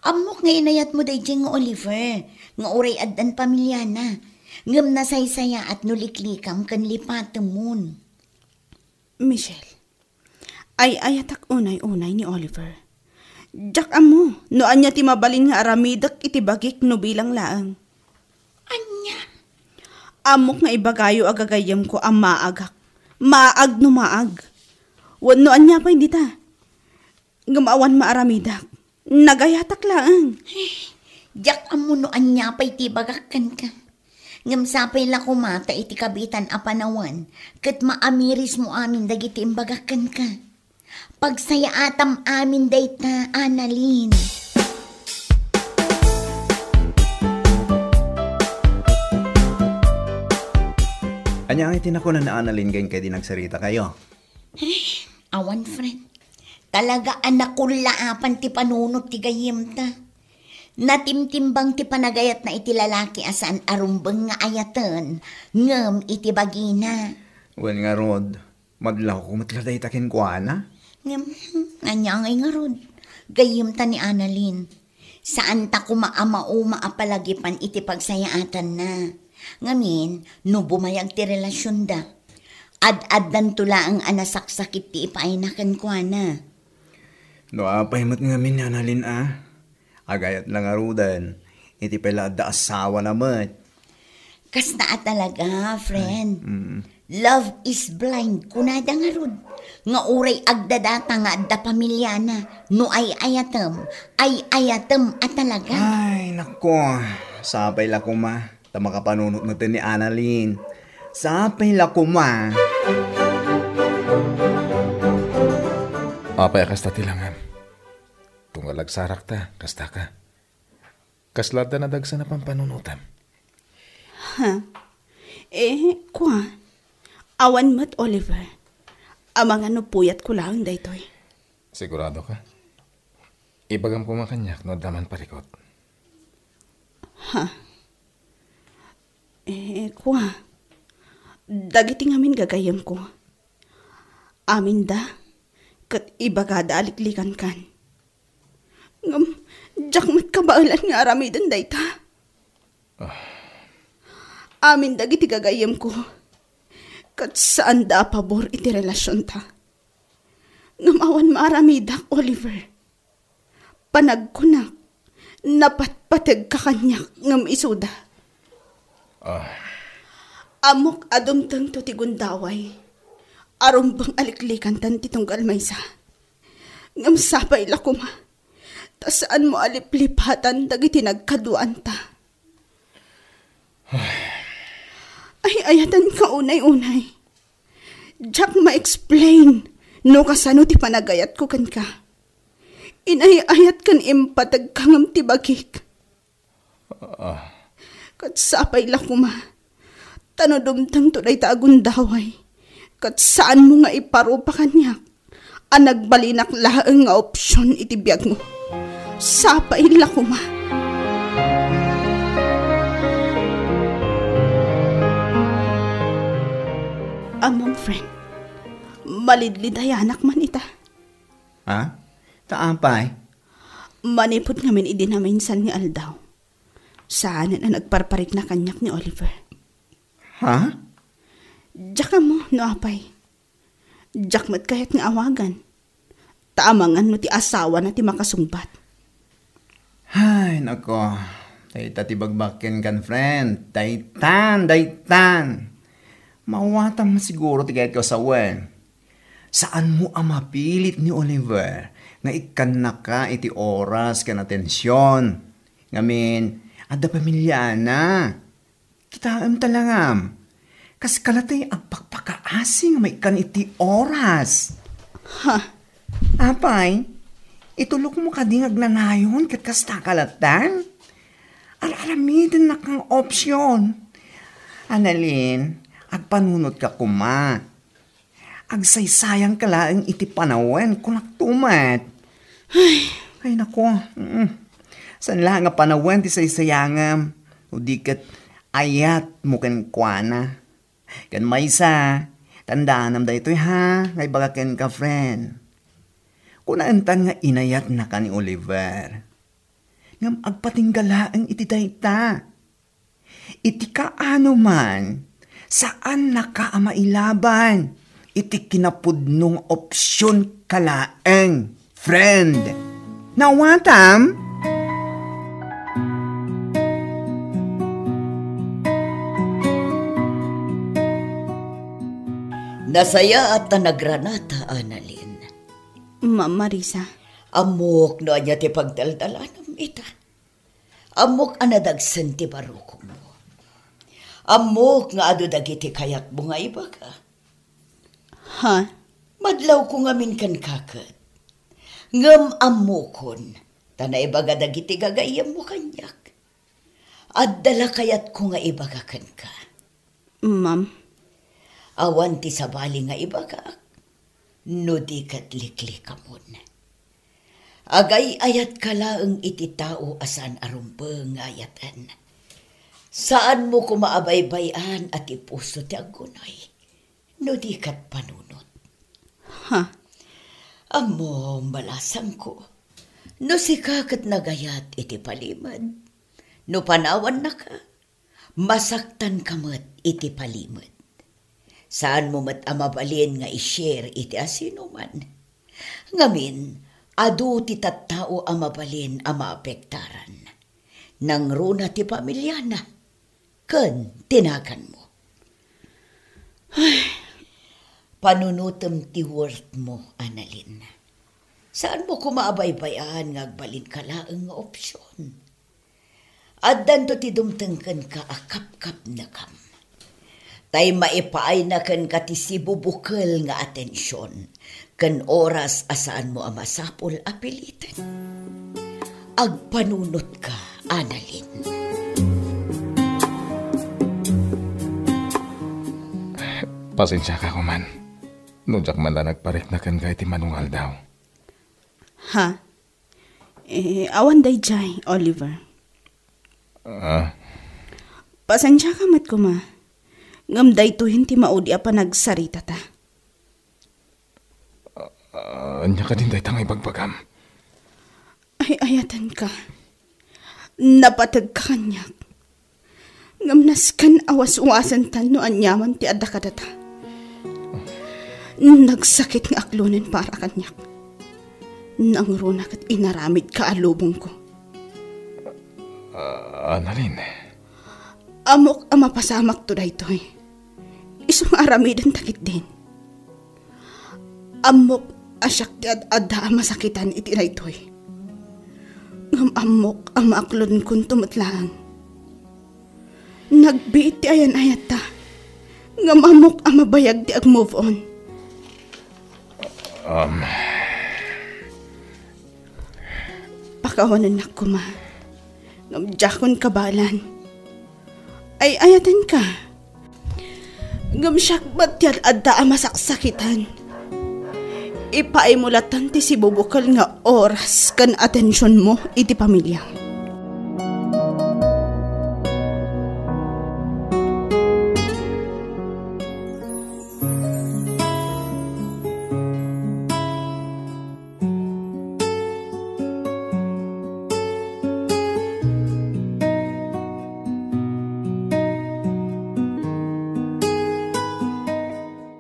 Amok nga inayat mo day nga Oliver. Nga uray addan pamilya na. Ngam nasaysaya at nuliklikam kan lipatamon. Michelle, ay ayatak unay-unay ni Oliver. Jak amo, no anya ti mabalin nga aramidak iti bagik no bilang laang. Anya? Amok nga ibagayo agagayam ko ang maagak. Maag no maag. Wano anya pa hindi ta. Gamawan maaramidak. Nagayatak laang. Jak amo no anya pa'y tibagakan ka. Ngam sapay la kumata iti kabitan a panawan. Kat maamiris mo amin dagiti imbagakan ka. Pagsaya atam amin dayta, Annalyn. Anya ang itinako na Annalyn kayong kaya di nagsarita kayo? Awan, friend. Talaga anak ko laapan ti panunot ti gayem ta. Natimtimbang ti panagayat na iti lalaki asan arumbang nga ayatan. Ngam iti bagina. Wen nga Rod, madlaw ko matladay takin ko ana? Ngam, anya nga rod. Gayem ta ni Annalyn. Saan ta kumaamao maapalagipan iti pagsayaatan na. Ngamin, no bumayag ti relasyon da. Ad-addan tula ang anasaksakit ti ipainakan ko na. No apay mat ngamin Annalyn Agayat lang arudan. Iti pala da asawa naman. Kasta talaga, friend. Love is blind. Kunada nga rod. Nga uray agdadata nga adda pamilya na. No ay ayatem at talaga. Ay, nako. Sapay la kuma. Tama ka panunot natin ni Annalyn. Sapay la kuma. Apay kasta tilangan. Tunggalag sarak ta, kasta ka. Kaslada na dagsa na pampanunutan. Kwa, awan mat Oliver. Amang ano puyat ko lang daytoy. Sigurado ka? Ibagam ko makanyak no daman parikot. Kwa, dagiti ngamin gagayam ko. Amin da, kat ibagada aliklikan kan. Ngam, jakmat kabaalan nga aramidan dayta. Amin dagiti gagayam ko. Kat saan da pabor iti relasyon ta. Ngamawan maaramidak, Oliver. Panagkunak, napatpatag kakanyak ngam isuda. Amok adumtang to ti gundaway. Arumbang aliklikan tan ti tunggal maysa. Ngam sapay lakuma. Ta saan mo aliplipatan dagiti nagkaduan ta. Ay ayatan ka unay-unay. Jack ma-explain no kasano ti panagayat ko kan ka. Inay-ayat kan impatag kangam ti bagik. Kat sapay lakuma. Tanodumtang to day taagundaway. Kat saan mo nga iparupa kanyak. Ang nagbalinak laang nga opsyon iti biyag mo. Sapay lakuma. Among friend, malidliday anak man ita. Taampay? Manipot ngamin idinaminsan ni Aldaw. Saan na nagparparik na kanyak ni Oliver. Diyak mo, no apay. Diyak mat kahit nga awagan. Taamangan no ti asawa na ti makasungbat. Ay, nako. Dayta ti bagbakin kan, friend. Daytan. Mawatam siguro ti gayat ko sa wen. Saan mo ang mapilit ni Oliver nga ikan na ka iti oras kan atensyon? Ngamin, ada pamilya na. Kitaam talangam. Kas kalatay ang pagpakaasing may ikan iti oras. Apay, itulok mo ka ding agnanayon kat kasta kalatan? Aramitin na kang opsyon. Analin, agpanunod ka kuma. Agsaysayang ka lang iti panawen kung naktumat. Ay nako. San lang nga panawen ti saysayangam. O di kat ayat mo kan kuana. Kan maysa, tandaan am da ito'y ngay bagaken ka, friend. Kung naantan nga inayat na ka ni Oliver. Ngam agpatinggalaan iti dayta. Iti kaano man, saan na ka mailaban? Iti kinapudnong opsyon kalaeng, friend. Nawatam? Nasaya at nagranata, Annalyn. Ma'am Marisa. Amok no anya ti pagdaldalanam ita. Amok anadagsan ti baruko mo. Amok nga adu dagiti kayak mo nga iba ka. Madlaw ko ngamin kan kakat. Ngam amokon, tanay baga dagiti gagayam mo kanyak. At dala kayat ko nga iba ka kan ka. Ma'am. Awan ti sabali nga iba ka. No di kat likli ka muna. Agay ayat ka laang iti tao asan arumbeng ayatan. Saan mo kumaabaybayan at ipuso ti agunay? No di kat panunot. Amo malasang ko. No si kakat nagayat iti palimad. No panawan na ka, masaktan kamat iti palimad. Saan mo mat amabalin nga i-share iti asino man? Ngamin, adu ti tattao amabalin amaapektaran. Nang runa ti pamilya na, ken tinagan mo. Panunutem ti worth mo, Annalyn. Saan mo kumaabaybayan nga agbalin ka laang nga opsyon? At danto ti dumtengken ka akap-kap na kam. Tay maipaay na ken katisibubukel nga atensyon, ken oras asaan mo amasapol apilitan. Agpanunot ka, Annalyn. Pasensya ka ko man. Nujak man na nagparik na kan kay ti manungal daw. Ha? Awan day jay, Oliver. Pasensya ka mat kuma. Ngam day to hindi maudi pa nagsarita ta. Anya ka din day tangay bagbagam. Ay ayatan ka. Napatag ka kanyak. Ngam naskan awas-uwasan tan no anyaman ti adda ka data. Nagsakit nga aklunin para kanyak. Nangrunak at inaramid ka alubong ko. Analin? Amok ang mapasamak to daytoy. Isang aramidan takit din. Amok asyak ti adda masakitan iti daytoy. Ngam amok ang maaklon kun tumatlang. Nagbiit ti ayan-ayat ta. Ngam amok ang mabayag ti ag-move on. Pakawanan na kuma. Ngam jakon kabalan. Ay ayatan ka. Ngam siyak batyat adda ang masaksakitan. Ipaimulatan ti si bubukal nga oras kan atensyon mo iti pamilya.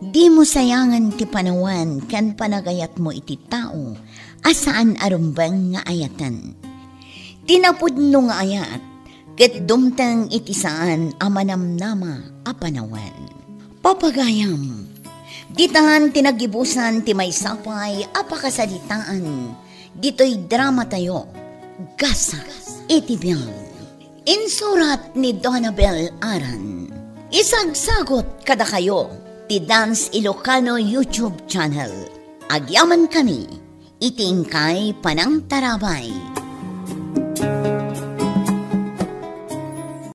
Di mo sayangan ti panawan kan panagayat mo iti tao, asaan arumbang nga ayatan. Tinapudno nga ayat, ket dumtang iti saan amanamnama a panawan. Papagayam, ditahan tinagibusan ti may sapay apakasalitaan, dito'y drama tayo, gasa iti biyang. Insurat ni Donabel Aran, isagsagot kada kayo, ti Dance Ilocano YouTube channel. Agyaman kami, itingkay panang tarabay.